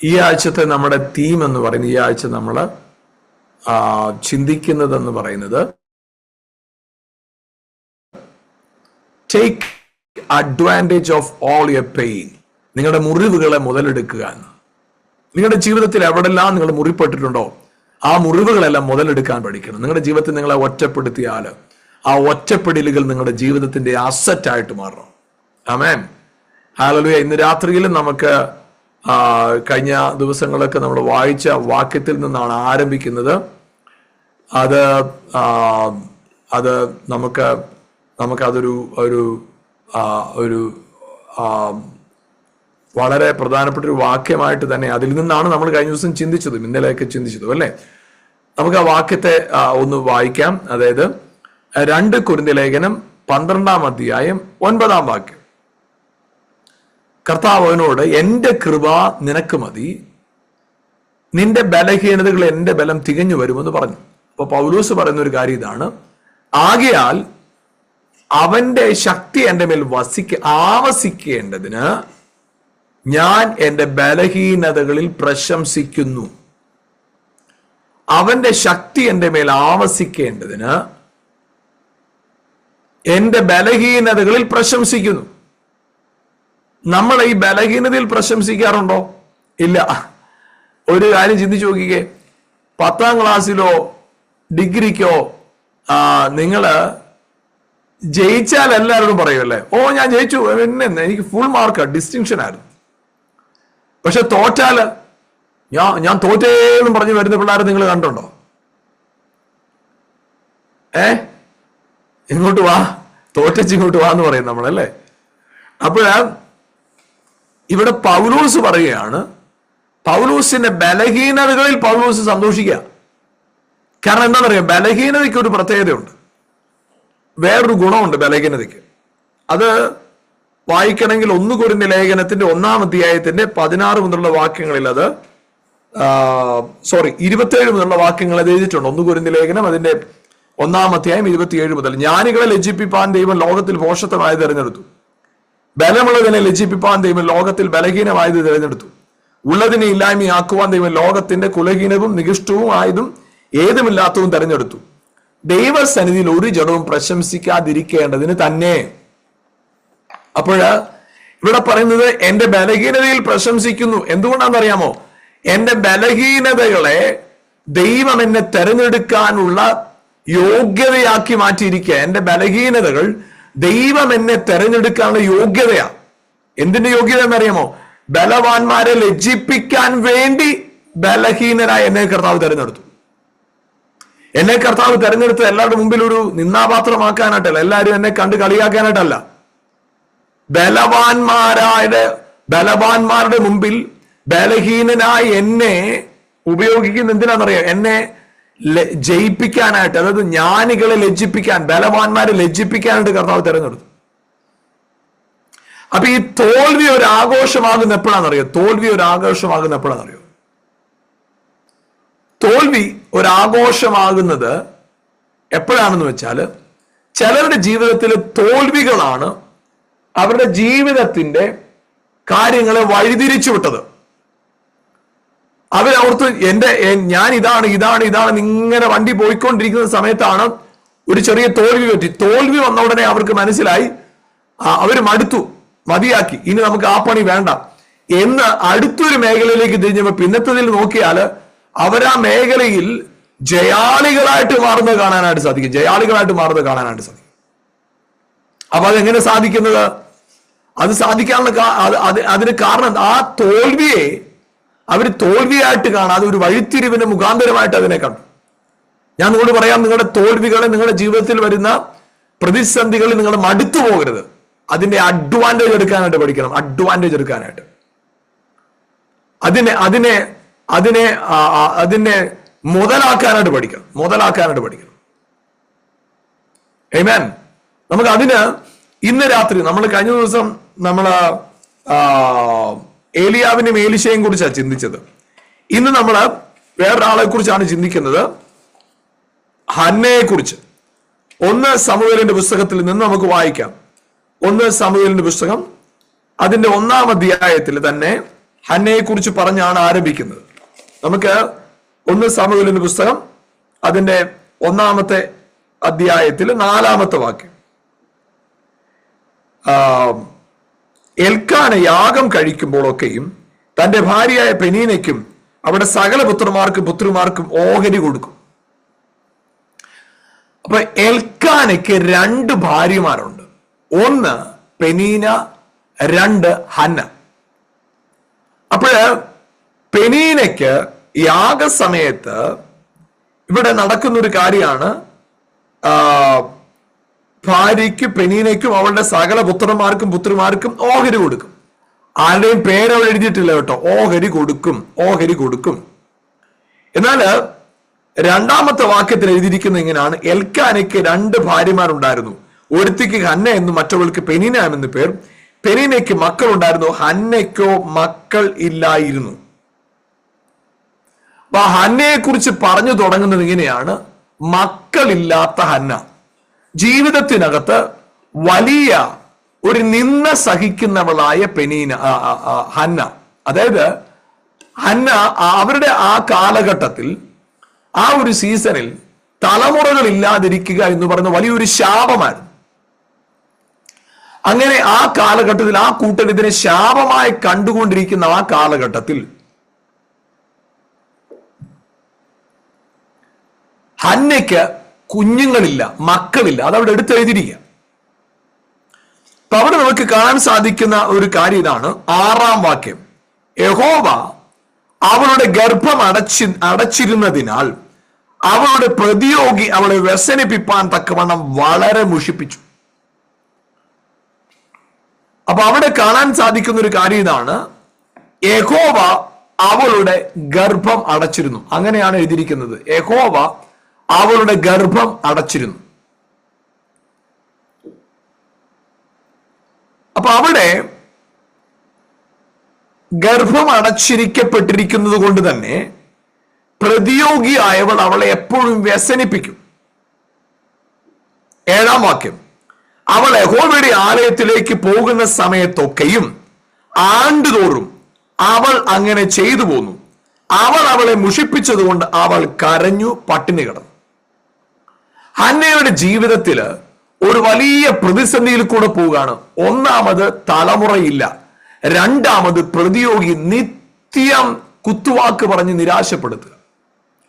ഈ ആഴ്ചത്തെ നമ്മുടെ തീം എന്ന് പറയുന്നത്, ഈ ആഴ്ച നമ്മൾ ചിന്തിക്കുന്നതെന്ന് പറയുന്നത് take advantage of all your pain. നിങ്ങളുടെ മുറിവുകളെ മുതലെടുക്കുക എന്ന്. നിങ്ങളുടെ ജീവിതത്തിൽ എവിടെല്ലാം നിങ്ങൾ മുറിപ്പെട്ടിട്ടുണ്ടോ ആ മുറിവുകളെല്ലാം മുതലെടുക്കാൻ പഠിക്കണം. നിങ്ങളുടെ ജീവിതത്തിൽ നിങ്ങളെ ഒറ്റപ്പെടുത്തിയാൽ ആ ഒറ്റപ്പെടലുകൾ നിങ്ങളുടെ ജീവിതത്തിന്റെ അസറ്റായിട്ട് മാറണം. ആമേൻ, ഹല്ലേലൂയ. ഇന്ന് രാത്രിയിലും നമുക്ക് കഴിഞ്ഞ ദിവസങ്ങളൊക്കെ നമ്മൾ വായിച്ച വാക്യത്തിൽ നിന്നാണ് ആരംഭിക്കുന്നത്. അത് നമുക്കതൊരു ഒരു വളരെ പ്രധാനപ്പെട്ട ഒരു വാക്യമായിട്ട് തന്നെ അതിൽ നിന്നാണ് നമ്മൾ കഴിഞ്ഞ ദിവസം ചിന്തിച്ചതും ഇന്നലെയൊക്കെ ചിന്തിച്ചതും അല്ലേ. നമുക്ക് ആ വാക്യത്തെ ഒന്ന് വായിക്കാം. അതായത് 2 കൊരിന്ത്യർ ലേഖനം 12-ാം അധ്യായം 9-ാം വാക്യം. കർത്താവ് അവനോട്, എന്റെ കൃപ നിനക്ക് മതി, നിന്റെ ബലഹീനതകൾ എന്റെ ബലം തികഞ്ഞു വരുമെന്ന് പറഞ്ഞു. അപ്പൊ പൗലോസ് പറയുന്ന ഒരു കാര്യം ഇതാണ്: ആകയാൽ അവന്റെ ശക്തി എന്റെ മേൽ ആവസിക്കേണ്ടതിന് ഞാൻ എന്റെ ബലഹീനതകളിൽ പ്രശംസിക്കുന്നു. അവന്റെ ശക്തി എന്റെ മേൽ ആവസിക്കേണ്ടതിന് എന്റെ ബലഹീനതകളിൽ പ്രശംസിക്കുന്നു. നമ്മൾ ഈ ബലഹീനതയിൽ പ്രശംസിക്കാറുണ്ടോ? ഇല്ല. ഒരു കാര്യം ചിന്തിച്ചു നോക്കിക്കേ. 10ാം ക്ലാസ്സിലോ ഡിഗ്രിക്കോ നിങ്ങള് ജയിച്ചാൽ എല്ലാവരോടും പറയുമല്ലേ, ഓ ഞാൻ ജയിച്ചു, എനിക്ക് ഫുൾ മാർക്ക്, ഡിസ്റ്റിങ്ഷൻ ആയിരുന്നു. പക്ഷെ തോറ്റാല് ഞാൻ തോറ്റേന്നും പറഞ്ഞു വരുന്ന പിള്ളേരെ നിങ്ങൾ കണ്ടുണ്ടോ? ഇങ്ങോട്ട് വാ, തോറ്റച്ച് ഇങ്ങോട്ട് വാ എന്ന് പറയും നമ്മളല്ലേ. അപ്പോഴാ ഇവിടെ പൗലോസ് പറയുകയാണ്, പൗലോസിന്റെ ബലഹീനതകളിൽ പൗലോസ് സന്തോഷിക്കുക. കാരണം എന്താണെന്നറിയാം, ബലഹീനതയ്ക്ക് ഒരു പ്രത്യേകതയുണ്ട്, വേറൊരു ഗുണമുണ്ട് ബലഹീനതയ്ക്ക്. അത് വായിക്കണമെങ്കിൽ 1 കൊരിന്ത്യർ ലേഖനത്തിന്റെ 1-ാം അധ്യായത്തിന്റെ 16 മുതലുള്ള വാക്യങ്ങളിൽ 27 മുതലുള്ള വാക്യങ്ങൾ അത് എഴുതിയിട്ടുണ്ട്. 1 കൊരിന്ത്യർ ലേഖനം അതിന്റെ 1-ാം അധ്യായം 27 മുതൽ. ജ്ഞാനികളെ ലജ്ജിപ്പിപ്പാൻ ദൈവം ലോകത്തിൽ ഭോഷത്വമായത് തിരഞ്ഞെടുത്തു, ബലമുള്ളതിനെ ലജ്ജിപ്പിപ്പാൻ ദൈവം ലോകത്തിൽ ബലഹീനമായത് തിരഞ്ഞെടുത്തു, ഉള്ളതിനെ ഇല്ലായ്മയാക്കുവാൻ ദൈവം ലോകത്തിന്റെ കുലഹീനവും നികൃഷ്ടവും ആയതും ഏതുമില്ലാത്തതും തെരഞ്ഞെടുത്തു, ദൈവസന്നിധിയിൽ ഒരു ജഡവും പ്രശംസിക്കാതിരിക്കേണ്ടതിന് തന്നെ. അപ്പോൾ ഇവിടെ പറയുന്നത് എന്റെ ബലഹീനതയിൽ പ്രശംസിക്കുന്നു. എന്തുകൊണ്ടാണെന്നറിയാമോ? എന്റെ ബലഹീനതകളെ ദൈവം എന്നെ തെരഞ്ഞെടുക്കാനുള്ള യോഗ്യതയാക്കി മാറ്റിയിരിക്കുക. എന്റെ ബലഹീനതകൾ ദൈവം എന്നെ തെരഞ്ഞെടുക്കാനുള്ള യോഗ്യതയാ. എന്തിന്റെ യോഗ്യത എന്നറിയാമോ? ബലവാന്മാരെ ലജ്ജിപ്പിക്കാൻ വേണ്ടി ബലഹീനരായ എന്നെ കർത്താവ് തെരഞ്ഞെടുത്തു. എന്നെ കർത്താവ് തെരഞ്ഞെടുത്ത് എല്ലാവരുടെ മുമ്പിൽ ഒരു നിന്നാപാത്രമാക്കാനായിട്ടല്ല, എല്ലാവരും എന്നെ കണ്ട് കളിയാക്കാനായിട്ടല്ല. ബലവാന്മാരുടെ മുമ്പിൽ ബലഹീനനായ എന്നെ ഉപയോഗിക്കുന്ന എന്തിനാണെന്നറിയാം? എന്നെ ജയിപ്പിക്കാനായിട്ട്, അതായത് ജ്ഞാനികളെ ലജ്ജിപ്പിക്കാൻ, ബലവാന്മാരെ ലജ്ജിപ്പിക്കാനായിട്ട് കർത്താവ് തെരഞ്ഞെടുത്തു. അപ്പൊ ഈ തോൽവി ഒരു ആഘോഷമാകുന്ന എപ്പോഴാണെന്നറിയോ? തോൽവി ഒരു ആഘോഷമാകുന്നത് എപ്പോഴാണെന്ന് വെച്ചാൽ, ചിലരുടെ ജീവിതത്തിലെ തോൽവികളാണ് അവരുടെ ജീവിതത്തിന്റെ കാര്യങ്ങളെ വഴിതിരിച്ചു വിട്ടത്. അവരോർത്ത് ഞാൻ ഇതാണ് ഇങ്ങനെ വണ്ടി പോയിക്കൊണ്ടിരിക്കുന്ന സമയത്താണ് ഒരു ചെറിയ തോൽവി പറ്റി. തോൽവി വന്ന ഉടനെ അവർക്ക് മനസ്സിലായി, അവര് മതിയാക്കി, ഇനി നമുക്ക് ആ പണി വേണ്ട എന്ന് അടുത്തൊരു മേഖലയിലേക്ക് തിരിഞ്ഞപ്പോ പിന്നത്തതിൽ നോക്കിയാൽ അവരാ മേഖലയിൽ ജയാളികളായിട്ട് മാറുന്നത് കാണാനായിട്ട് സാധിക്കും. അപ്പൊ അതെങ്ങനെ സാധിക്കുന്നത്? അത് സാധിക്കാനുള്ള അതിന് കാരണം ആ തോൽവിയെ അവര് തോൽവിയായിട്ട് കാണാതെ ഒരു വഴിത്തിരിവിന് മുഖാന്തരമായിട്ട് അതിനെ കണ്ടു. ഞാൻ നിങ്ങളോട് പറയാം, നിങ്ങളുടെ തോൽവികളെ, നിങ്ങളുടെ ജീവിതത്തിൽ വരുന്ന പ്രതിസന്ധികളിൽ നിങ്ങൾ മടുത്തു പോകരുത്. അതിന്റെ അഡ്വാൻറ്റേജ് എടുക്കാനായിട്ട് പഠിക്കണം. അതിനെ മുതലാക്കാനായിട്ട് പഠിക്കണം. ആമേൻ. നമുക്ക് അതിന് ഇന്ന് രാത്രി, നമ്മൾ കഴിഞ്ഞ ദിവസം ഏലിയാവിനെയും ഏലിശയെയും കുറിച്ചാണ് ചിന്തിച്ചത്. ഇന്ന് നമ്മൾ വേറൊരാളെ കുറിച്ചാണ് ചിന്തിക്കുന്നത്, ഹന്നയെ കുറിച്ച്. 1 സമൂവേലിന്റെ പുസ്തകത്തിൽ നിന്ന് നമുക്ക് വായിക്കാം. 1 സമൂവേലിന്റെ പുസ്തകം അതിന്റെ 1-ാം അധ്യായത്തിൽ തന്നെ ഹന്നയെ കുറിച്ച് പറഞ്ഞാണ് ആരംഭിക്കുന്നത്. നമുക്ക് 1 സമൂവേലിന്റെ പുസ്തകം അതിന്റെ 1-ാമത്തെ അധ്യായത്തിൽ 4-ാമത്തെ വാക്യം. എൽക്കാന യാഗം കഴിക്കുമ്പോഴൊക്കെയും തന്റെ ഭാര്യയായ പെനീനയ്ക്കും അവിടെ സകല പുത്രിമാർക്കും ഓഹരി കൊടുക്കും. അപ്പൊ എൽക്കാനയ്ക്ക് 2 ഭാര്യമാരുണ്ട്. 1 പെനീന, 2 ഹന്ന. അപ്പോഴ് പെനീനയ്ക്ക് യാഗസമയത്ത് ഇവിടെ നടക്കുന്ന ഒരു കാര്യമാണ്, ഭാര്യയ്ക്ക് പെനീനയ്ക്കും അവളുടെ സകല പുത്രിമാർക്കും ഓഹരി കൊടുക്കും. ആരുടെയും പേരവൾ എഴുതിയിട്ടില്ല കേട്ടോ. ഓഹരി കൊടുക്കും. എന്നാല് 2-ാമത്തെ വാക്യത്തിൽ എഴുതിയിരിക്കുന്നത് ഇങ്ങനെയാണ്: എൽക്കാനയ്ക്ക് 2 ഭാര്യമാരുണ്ടായിരുന്നു. ഒരുത്തിക്ക് ഹന്ന എന്നും മറ്റവൾക്ക് പെനീന എന്നു പേർ. പെനീനയ്ക്ക് മക്കൾ ഉണ്ടായിരുന്നു, ഹന്നയ്ക്കോ മക്കൾ ഇല്ലായിരുന്നു. അപ്പൊ ഹന്നയെ കുറിച്ച് പറഞ്ഞു തുടങ്ങുന്നത് ഇങ്ങനെയാണ്: മക്കളില്ലാത്ത ഹന്ന. ജീവിതത്തിനകത്ത് വലിയ ഒരു നിന്ദ സഹിക്കുന്നവളായ ഹന്ന. അതായത് ഹന്ന അവരുടെ ആ കാലഘട്ടത്തിൽ, ആ ഒരു സീസണിൽ തലമുറകൾ ഇല്ലാതിരിക്കുക എന്ന് പറയുന്ന വലിയൊരു ശാപമായിരുന്നു. അങ്ങനെ ആ കാലഘട്ടത്തിൽ ആ കൂട്ടർ ഇതിനെ ശാപമായി കണ്ടുകൊണ്ടിരിക്കുന്ന ആ കാലഘട്ടത്തിൽ ഹന്നയ്ക്ക് കുഞ്ഞുങ്ങളില്ല, മക്കളില്ല. അതവിടെ എടുത്തെഴുതിയിരിക്കുക. അപ്പൊ അവിടെ നമുക്ക് കാണാൻ സാധിക്കുന്ന ഒരു കാര്യം ഇതാണ്. 6-ാം വാക്യം: യഹോവ അവളുടെ ഗർഭം അടച്ചിരുന്നതിനാൽ അവളുടെ പ്രതിയോഗി അവളെ വ്യസനിപ്പിപ്പാൻ തക്കവണ്ണം വളരെ മുഷിപ്പിച്ചു. അപ്പൊ അവിടെ കാണാൻ സാധിക്കുന്ന ഒരു കാര്യം ഇതാണ്: യഹോവ അവളുടെ ഗർഭം അടച്ചിരുന്നു. അങ്ങനെയാണ് എഴുതിയിരിക്കുന്നത്. യഹോവ അവളുടെ ഗർഭം അടച്ചിരുന്നു. അപ്പൊ അവിടെ ഗർഭം അടച്ചിരിക്കപ്പെട്ടിരിക്കുന്നത് കൊണ്ട് തന്നെ പ്രതിയോഗിയായവൾ അവളെ എപ്പോഴും വ്യസനിപ്പിക്കും. 7-ാം വാക്യം: അവൾ യഹോവയുടെ ആലയത്തിലേക്ക് പോകുന്ന സമയത്തൊക്കെയും ആണ്ടുതോറും അവൾ അങ്ങനെ ചെയ്തു പോന്നു. അവൾ അവളെ മുഷിപ്പിച്ചതുകൊണ്ട് അവൾ കരഞ്ഞു, പട്ടിണി കിടന്നു. ഹന്നയുടെ ജീവിതത്തിൽ ഒരു വലിയ പ്രതിസന്ധിയിൽ കൂടെ പോവുകയാണ്. 1-ാമത് തലമുറയില്ല. 2-ാമത് പ്രതിയോഗി നിത്യം കുത്തുവാക്ക് പറഞ്ഞ് നിരാശപ്പെടുത്തുക,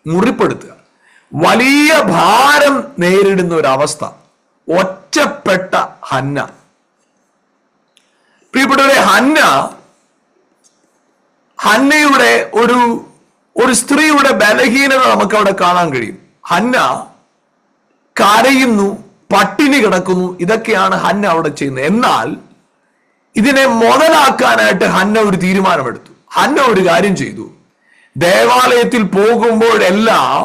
മുറിപ്പെടുത്തുക. വലിയ ഭാരം നേരിടുന്ന ഒരവസ്ഥ. ഒറ്റപ്പെട്ട ഹന്ന. പ്രിയപ്പെട്ടവരെ, ഹന്നയുടെ ഒരു സ്ത്രീയുടെ ബലഹീനത നമുക്ക് അവിടെ കാണാൻ കഴിയും. ഹന്ന കരയുന്നു, പട്ടിണി കിടക്കുന്നു. ഇതൊക്കെയാണ് ഹന്ന അവിടെ ചെയ്യുന്നത്. എന്നാൽ ഇതിനെ മുതലാക്കാനായിട്ട് ഹന്ന ഒരു തീരുമാനമെടുത്തു. ഹന്ന ഒരു കാര്യം ചെയ്തു. ദേവാലയത്തിൽ പോകുമ്പോഴെല്ലാം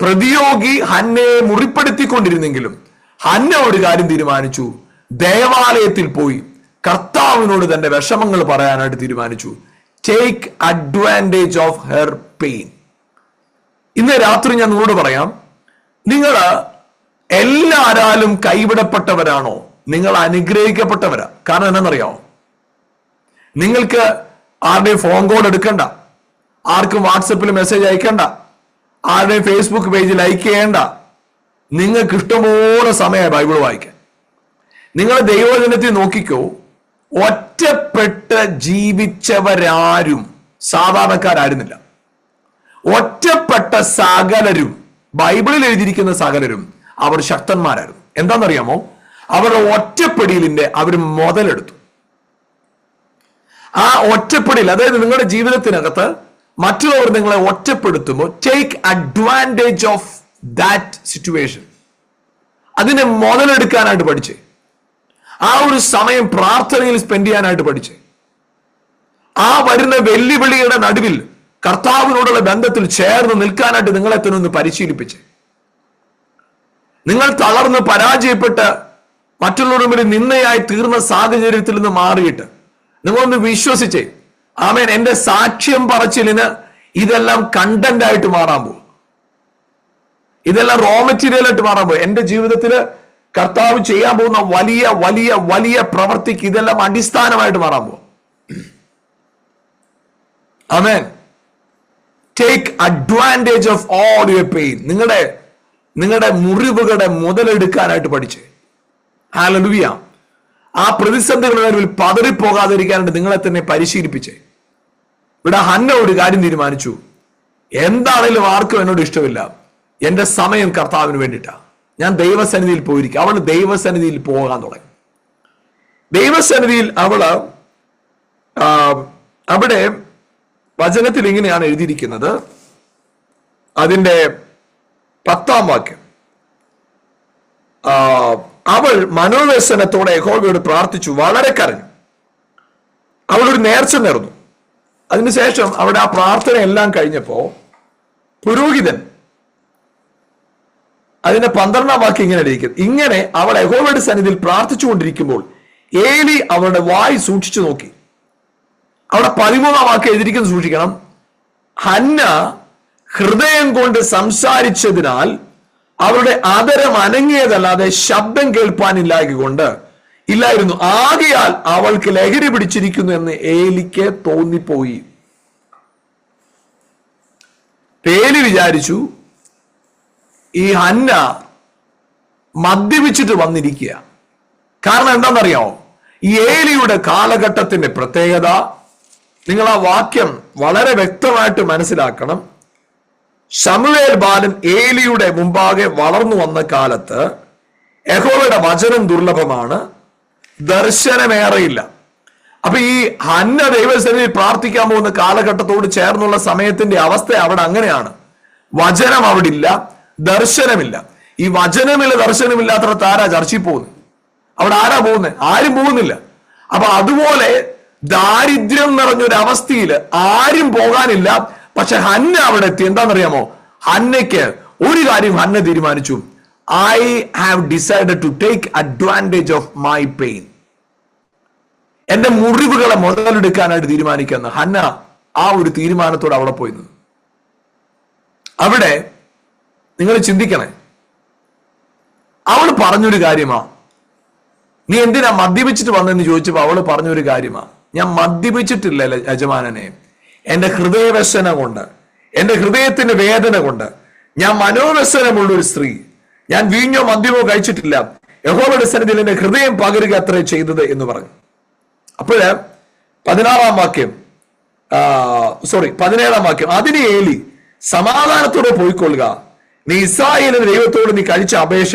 പ്രതിയോഗി ഹന്നയെ മുറിപ്പെടുത്തിക്കൊണ്ടിരുന്നെങ്കിലും ഹന്ന ഒരു കാര്യം തീരുമാനിച്ചു. ദേവാലയത്തിൽ പോയി കർത്താവിനോട് തന്റെ വിഷമങ്ങൾ പറയാനായിട്ട് തീരുമാനിച്ചു. Take advantage of her pain. ഇന്ന് രാത്രി ഞാൻ നിങ്ങളോട് പറയാം, നിങ്ങൾ എല്ലാരാലും കൈവിടപ്പെട്ടവരാണോ? നിങ്ങൾ അനുഗ്രഹിക്കപ്പെട്ടവരാ. കാരണം എന്താണെന്നറിയാമോ? നിങ്ങൾക്ക് ആരുടെയും ഫോൺ കോൾ എടുക്കണ്ട, ആർക്കും വാട്സപ്പിൽ മെസ്സേജ് അയക്കണ്ട, ആരുടെയും ഫേസ്ബുക്ക് പേജ് ലൈക്ക് ചെയ്യേണ്ട. നിങ്ങൾക്ക് ഇഷ്ടംപോലെ സമയമായി ബൈബിൾ വായിക്കാൻ. നിങ്ങൾ ദൈവജനത്തിൽ നോക്കിക്കോ. ഒറ്റപ്പെട്ട് ജീവിച്ചവരാരും സാധാരണക്കാരായിരുന്നില്ല. ഒറ്റപ്പെട്ട സകലരും, ബൈബിളിൽ എഴുതിയിരിക്കുന്ന സകലരും അവർ ശക്തന്മാരായിരുന്നു. എന്താണെന്നറിയാമോ? അവരുടെ ഒറ്റപ്പെടലിന്റെ അവർ മുതലെടുത്തു. ആ ഒറ്റപ്പെടൽ, അതായത് നിങ്ങളുടെ ജീവിതത്തിനകത്ത് മറ്റുള്ളവർ നിങ്ങളെ ഒറ്റപ്പെടുത്തുമ്പോൾ take advantage of that situation. അതിനെ മുതലെടുക്കാനായിട്ട് പഠിച്ചേ. ആ ഒരു സമയം പ്രാർത്ഥനയിൽ സ്പെൻഡ് ചെയ്യാനായിട്ട് പഠിച്ചേ. ആ വരുന്ന വെല്ലുവിളിയുടെ നടുവിൽ കർത്താവിനോടുള്ള ബന്ധത്തിൽ ചേർന്ന് നിൽക്കാനായിട്ട് നിങ്ങളെ തന്നെ ഒന്ന് പരിശീലിപ്പിച്ചേ. നിങ്ങൾ തളർന്ന് പരാജയപ്പെട്ട് മറ്റുള്ളവരുടെ മുന്നിൽ നിന്നയായി തീർന്ന സാഹചര്യത്തിൽ നിന്ന് മാറിയിട്ട് നിങ്ങളൊന്ന് വിശ്വസിച്ചേ. ആമേൻ. എന്റെ സാക്ഷ്യം പറച്ചിലിന് ഇതെല്ലാം കണ്ടന്റ് ആയിട്ട് മാറാൻ പോകും. ഇതെല്ലാം റോ മെറ്റീരിയൽ ആയിട്ട് മാറാൻ പോകും. എന്റെ ജീവിതത്തിൽ കർത്താവ് ചെയ്യാൻ പോകുന്ന വലിയ വലിയ വലിയ പ്രവൃത്തിക്ക് ഇതെല്ലാം അടിസ്ഥാനമായിട്ട് മാറാൻ പോകും. Amen. Take advantage of all your pain. നിങ്ങളുടെ മുറിവുകളുടെ മുതലെടുക്കാനായിട്ട് പഠിച്ചേ. ഹല്ലേലൂയ. ആ പ്രതിസന്ധികളുടെ നടുവിൽ പതറിപ്പോകാതിരിക്കാനായിട്ട് നിങ്ങളെ തന്നെ പരിശീലിപ്പിച്ചേ. ഇവിടെ ഹന്ന ഒരു കാര്യം തീരുമാനിച്ചു, എന്താണേലും ആർക്കും എന്നോട് ഇഷ്ടമില്ല, എന്റെ സമയം കർത്താവിന് വേണ്ടിയിട്ടാ, ഞാൻ ദൈവസന്നിധിയിൽ പോയിരിക്കും. അവൾ ദൈവസന്നിധിയിൽ പോകാൻ തുടങ്ങി. ദൈവസന്നിധിയിൽ അവിടെ വചനത്തിൽ ഇങ്ങനെയാണ് എഴുതിയിരിക്കുന്നത്, അതിന്റെ 10-ാം വാക്യം. അവൾ മനോവ്യസനത്തോടെ യഹോവയോട് പ്രാർത്ഥിച്ചു, വളരെ കരഞ്ഞു. അവളൊരു നേർച്ച നേർന്നു. അതിനുശേഷം അവിടെ ആ പ്രാർത്ഥന എല്ലാം കഴിഞ്ഞപ്പോ പുരോഹിതൻ അതിന്റെ 12-ാം വാക്യം ഇങ്ങനെ എഴുതിയിരിക്കുന്നു, ഇങ്ങനെ അവൾ യഹോവയുടെ സന്നിധിയിൽ പ്രാർത്ഥിച്ചുകൊണ്ടിരിക്കുമ്പോൾ ഏലി അവളുടെ വായ് സൂക്ഷിച്ചു നോക്കി. അവിടെ 13-ാം വാക്യം എഴുതിയിരിക്കുന്നത് സൂക്ഷിക്കണം. ഹന്ന ഹൃദയം കൊണ്ട് സംസാരിച്ചതിനാൽ അവരുടെ ആദരം അനങ്ങിയതല്ലാതെ ശബ്ദം കേൾപ്പാനില്ലായിരുന്നു. ആകയാൽ അവൾക്ക് ലഹരി പിടിച്ചിരിക്കുന്നു എന്ന് ഏലിക്ക് തോന്നിപ്പോയി. ഏലി വിചാരിച്ചു ഈ ഹന്ന മദ്യപിച്ചിട്ട് വന്നിരിക്കുക. കാരണം എന്താണെന്നറിയാമോ? ഈ ഏലിയുടെ കാലഘട്ടത്തിന്റെ പ്രത്യേകത, നിങ്ങൾ ആ വാക്യം വളരെ വ്യക്തമായിട്ട് മനസ്സിലാക്കണം. ശമൂവേൽ ബാലൻ ഏലിയുടെ മുമ്പാകെ വളർന്നു വന്ന കാലത്ത് യഹോവയുടെ വചനം ദുർലഭമാണ്, ദർശനമേറെയില്ല. അപ്പൊ ഈ ഹന്ന ദൈവസന്നിധിയിൽ പ്രാർത്ഥിക്കാൻ പോകുന്ന കാലഘട്ടത്തോട് ചേർന്നുള്ള സമയത്തിന്റെ അവസ്ഥ അവിടെ അങ്ങനെയാണ്. വചനം അവിടെ ഇല്ല, ദർശനമില്ല. ഈ വചനമില്ല, ദർശനമില്ലാത്ത ആരാ ചർച്ചയിൽ പോകുന്നത്? അവിടെ ആരാ പോകുന്നത്? ആരും പോകുന്നില്ല. അപ്പൊ അതുപോലെ ദാരിദ്ര്യം നിറഞ്ഞൊരു അവസ്ഥയിൽ ആരും പോകാനില്ല. പക്ഷെ ഹന്ന അവിടെ എത്തി. എന്താണെന്നറിയാമോ? ഹന്നയ്ക്ക് ഒരു കാര്യം ഹന്ന തീരുമാനിച്ചു, I have decided to take advantage of my pain. എന്റെ മുറിവുകളെ മുതലെടുക്കാനായിട്ട് തീരുമാനിക്കുന്ന ഹന്ന ആ ഒരു തീരുമാനത്തോടെ അവിടെ പോയി നിന്നു. അവിടെ നിങ്ങൾ ചിന്തിക്കണേ, അവൾ പറഞ്ഞൊരു കാര്യമാ, നീ എന്തിനാ മദ്യപിച്ചിട്ട് വന്നെന്ന് ചോദിച്ചപ്പോ അവള് പറഞ്ഞൊരു കാര്യമാ, ഞാൻ മദ്യപിച്ചിട്ടില്ല യജമാനനെ, എന്റെ ഹൃദയവ്യസന കൊണ്ട്, എന്റെ ഹൃദയത്തിന്റെ വേദന കൊണ്ട്, ഞാൻ മനോവ്യസനമുള്ള ഒരു സ്ത്രീ, ഞാൻ വീഞ്ഞോ മദ്യമോ കഴിച്ചിട്ടില്ല, യഹോവയുടെ സന്നിധിയിൽ എന്റെ ഹൃദയം പകരുക അത്രേ ചെയ്തത് എന്ന് പറഞ്ഞു. അപ്പോഴ് 16-ാം വാക്യം, 17-ാം വാക്യം, അതിന് ഏലി സമാധാനത്തോടെ പോയിക്കൊള്ളുക, നീ ഇസ്രായേലിന്റെ ദൈവത്തോട് നീ കഴിച്ച അപേക്ഷ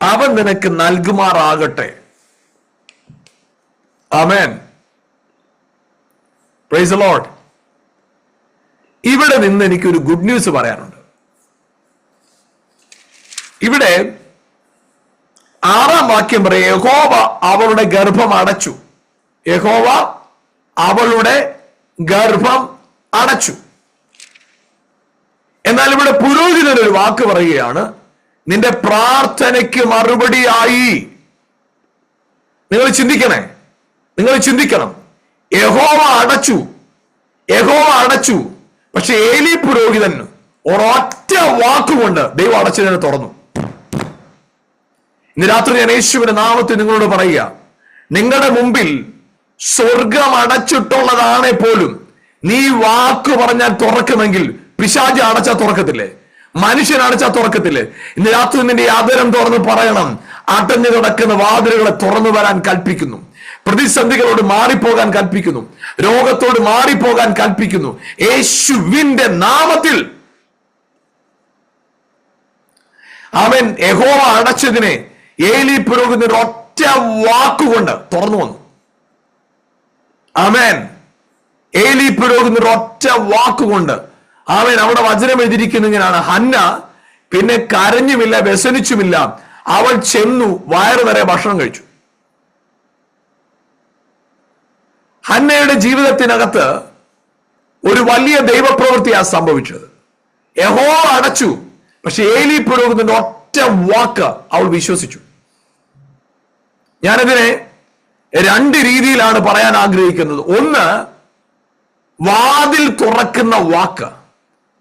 അവൻ നിനക്ക് നൽകുമാറാകട്ടെ. ആമേൻ. Praise the lord. ഇവിടെ നിന്ന് എനിക്കൊരു ഗുഡ് ന്യൂസ് പറയാനുണ്ട്. ഇവിടെ 6-ാം വാക്യം പറയും, യഹോവ അവളുടെ ഗർഭം അടച്ചു. യഹോവ അവളുടെ ഗർഭം അടച്ചു. എന്നാൽ ഇവിടെ പുരോഹിതൻ ഒരു വാക്ക് പറയുകയാണ്, നിന്റെ പ്രാർത്ഥനയ്ക്ക് മറുപടിയായി. നിങ്ങൾ ചിന്തിക്കണം. യഹോവ അടച്ചു. പക്ഷെ ഏലി പുരോഹിതൻ ഒരൊറ്റ വാക്കുകൊണ്ട് ദൈവം അടച്ചതിനെ തുറന്നു. ഇന്ന് രാത്രി ഞാൻ യേശുവിന്റെ നാമത്തിൽ നിങ്ങളോട് പറയുക, നിങ്ങളുടെ മുമ്പിൽ സ്വർഗം അടച്ചിട്ടുള്ളതാണെ പോലും നീ വാക്ക് പറഞ്ഞാൽ തുറക്കുമെങ്കിൽ പിശാച് അടച്ചാൽ തുറക്കത്തില്ലേ? മനുഷ്യൻ അടച്ചാൽ തുറക്കത്തില്ലേ? ഇന്ന് രാത്രി നിന്റെ ആദരം തുറന്ന് പറയണം, അടഞ്ഞു കിടക്കുന്ന വാതിലുകളെ തുറന്നു വരാൻ കൽപ്പിക്കുന്നു, പ്രതിസന്ധികളോട് മാറിപ്പോകാൻ കൽപ്പിക്കുന്നു, രോഗത്തോട് മാറിപ്പോകാൻ കൽപ്പിക്കുന്നു, യേശുവിന്റെ നാമത്തിൽ. അവൻ യഹോവ അടച്ചതിനെ ഏലി പുരോഹിതൻ ഒറ്റ വാക്കുകൊണ്ട് തുറന്നു വന്നു. ആമേൻ. ഏലി പുരോഹിതൻ ഒറ്റ വാക്കുകൊണ്ട്. ആമേൻ. അവിടെ വചനം എഴുതിയിരിക്കുന്ന ഇങ്ങനെയാണ്, ഹന്ന പിന്നെ കരഞ്ഞുമില്ല, വ്യസനിച്ചുമില്ല, അവൾ ചെന്നു വയറു നിറയെ ഭക്ഷണം കഴിച്ചു. ഹന്നയുടെ ജീവിതത്തിനകത്ത് ഒരു വലിയ ദൈവപ്രവൃത്തിയാണ് സംഭവിച്ചത്. യഹോവ അടച്ചു, പക്ഷെ ഏലി പുരോഹിതന്റെ ഒറ്റ വാക്ക് അവൾ വിശ്വസിച്ചു. ഞാനതിനെ രണ്ട് രീതിയിലാണ് പറയാൻ ആഗ്രഹിക്കുന്നത്. ഒന്ന്, വാതിൽ തുറക്കുന്ന വാക്ക്,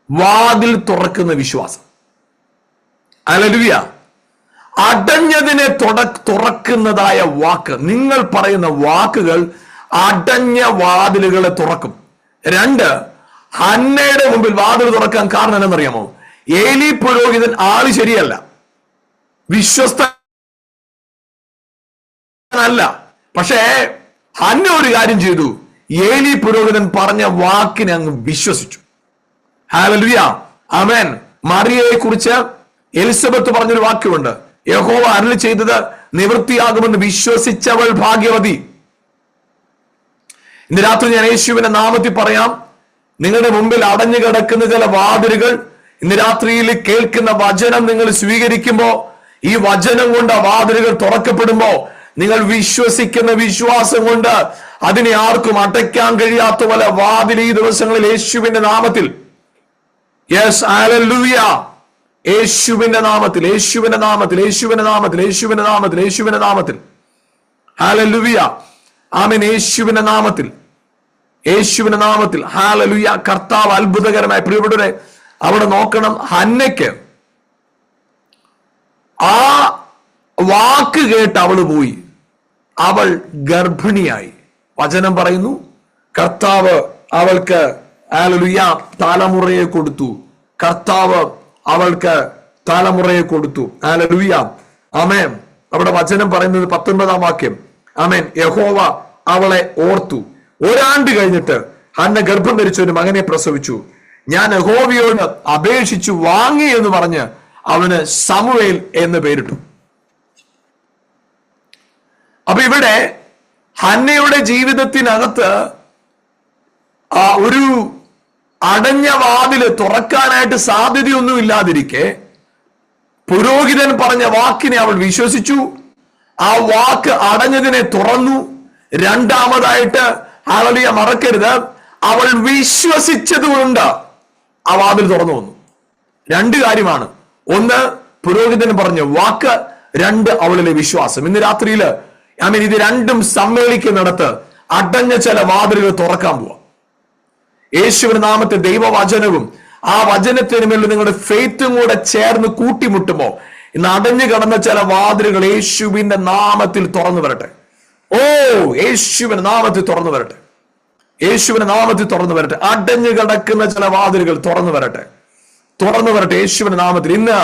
വാതിൽ തുറക്കുന്ന വിശ്വാസം. ഹല്ലേലൂയ. അടഞ്ഞതിനെ തുറക്കുന്നതായ വാക്ക്. നിങ്ങൾ പറയുന്ന വാക്കുകൾ അടഞ്ഞ വാതിലുകളെ തുറക്കും. രണ്ട്, ഹന്നയുടെ മുമ്പിൽ വാതിൽ തുറക്കാൻ കാരണം എന്നറിയാമോ? ഏലി പുരോഹിതൻ ആള് ശരിയല്ല, വിശ്വസ്തനല്ല. പക്ഷേ ഹന്ന ഒരു കാര്യം ചെയ്തു, ഏലി പുരോഹിതൻ പറഞ്ഞ വാക്കിനെ അങ്ങ് വിശ്വസിച്ചു. ഹല്ലേലൂയ, ആമേൻ. മറിയയെ കുറിച്ച് എലിസബത്ത് പറഞ്ഞൊരു വാക്യമുണ്ട്, യഹോവ അരുളി ചെയ്തത് നിവൃത്തിയാകുമെന്ന് വിശ്വസിച്ചവൾ ഭാഗ്യവതി. ഇന്ന് രാത്രി ഞാൻ യേശുവിന്റെ നാമത്തിൽ പറയാം, നിങ്ങളുടെ മുമ്പിൽ അടഞ്ഞു കിടക്കുന്ന ചില വാതിലുകൾ ഇന്ന് രാത്രിയിൽ കേൾക്കുന്ന വചനം നിങ്ങൾ സ്വീകരിക്കുമ്പോ, ഈ വചനം കൊണ്ട് ആ വാതിലുകൾ തുറക്കപ്പെടുമ്പോ, നിങ്ങൾ വിശ്വസിക്കുന്ന വിശ്വാസം കൊണ്ട് അതിനെ ആർക്കും അടയ്ക്കാൻ കഴിയാത്ത പോലെ വാതിൽ ഈ ദിവസങ്ങളിൽ യേശുവിന്റെ നാമത്തിൽ, യെസ് ഹല്ലേലൂയ, യേശുവിന്റെ നാമത്തിൽ, യേശുവിന്റെ നാമത്തിൽ, യേശുവിന്റെ നാമത്തിൽ, യേശുവിന്റെ നാമത്തിൽ, യേശുവിന്റെ നാമത്തിൽ, ഹല്ലേലൂയ, ആമേൻ. യേശുവിന്റെ നാമത്തിൽ, യേശുവിന്റെ നാമത്തിൽ, ഹല്ലേലൂയ. കർത്താവ് അത്ഭുതകരമായി, പ്രിയപ്പെട്ടവരെ, അവിടെ നോക്കണം, ഹന്നയ്ക്ക് ആ വാക്ക് കേട്ട് അവള് പോയി, അവൾ ഗർഭിണിയായി. വചനം പറയുന്നു, കർത്താവ് അവൾക്ക് ഹല്ലേലൂയ തലമുറയെ കൊടുത്തു. കർത്താവ് അവൾക്ക് തലമുറയെ കൊടുത്തു. ഹല്ലേലൂയ, ആമേൻ. അവിടെ വചനം പറയുന്നത് 19-ാം വാക്യം, ആമേൻ. യഹോവ അവളെ ഓർത്തു. ഒരാണ്ട് കഴിഞ്ഞിട്ട് ഹന്ന ഗർഭം ധരിച്ച ഒരു മകനെ പ്രസവിച്ചു. ഞാൻ യഹോവയോട് അപേക്ഷിച്ചു വാങ്ങി എന്ന് പറഞ്ഞ് അവന് ശമൂവേൽ എന്ന് പേരിട്ടു. അപ്പൊ ഇവിടെ ഹന്നയുടെ ജീവിതത്തിനകത്ത് ഒരു അടഞ്ഞ വാതില് തുറക്കാനായിട്ട് സാധ്യതയൊന്നും ഇല്ലാതിരിക്കെ പുരോഹിതൻ പറഞ്ഞ വാക്കിനെ അവൾ വിശ്വസിച്ചു. ആ വാക്ക് അടഞ്ഞതിനെ തുറന്നു. രണ്ടാമതായിട്ട് ഹല്ലേലൂയ, മറക്കരുത്, അവൾ വിശ്വസിച്ചതുകൊണ്ട് ആ വാതിൽ തുറന്നു വന്നു. രണ്ട് കാര്യമാണ്, ഒന്ന് പുരോഹിതൻ പറഞ്ഞ വാക്ക്, രണ്ട് അവളിലെ വിശ്വാസം. ഇന്ന് രാത്രിയിൽ ആമേൻ, ഇത് രണ്ടും സമ്മേളിക്കുന്നിടത്ത് അടഞ്ഞ ചില വാതിലുകൾ തുറക്കാൻ പോവാ. യേശുവിന്റെ നാമത്തെ ദൈവവചനവും ആ വചനത്തിന് മേൽ നിങ്ങളുടെ ഫെയ്ത്തും കൂടെ ചേർന്ന് കൂട്ടിമുട്ടുമ്പോ ഇന്ന് അടഞ്ഞു കിടന്ന ചില വാതിലുകൾ യേശുവിന്റെ നാമത്തിൽ തുറന്നു വരട്ടെ. ഓ, യേശുവിന്റെ നാമത്തിൽ തുറന്നു വരട്ടെ, യേശുവിന്റെ നാമത്തിൽ തുറന്നു വരട്ടെ. അടഞ്ഞു കിടക്കുന്ന ചില വാതിലുകൾ തുറന്നു വരട്ടെ, തുറന്നു വരട്ടെ യേശുവിന്റെ നാമത്തിൽ. ഇന്ന്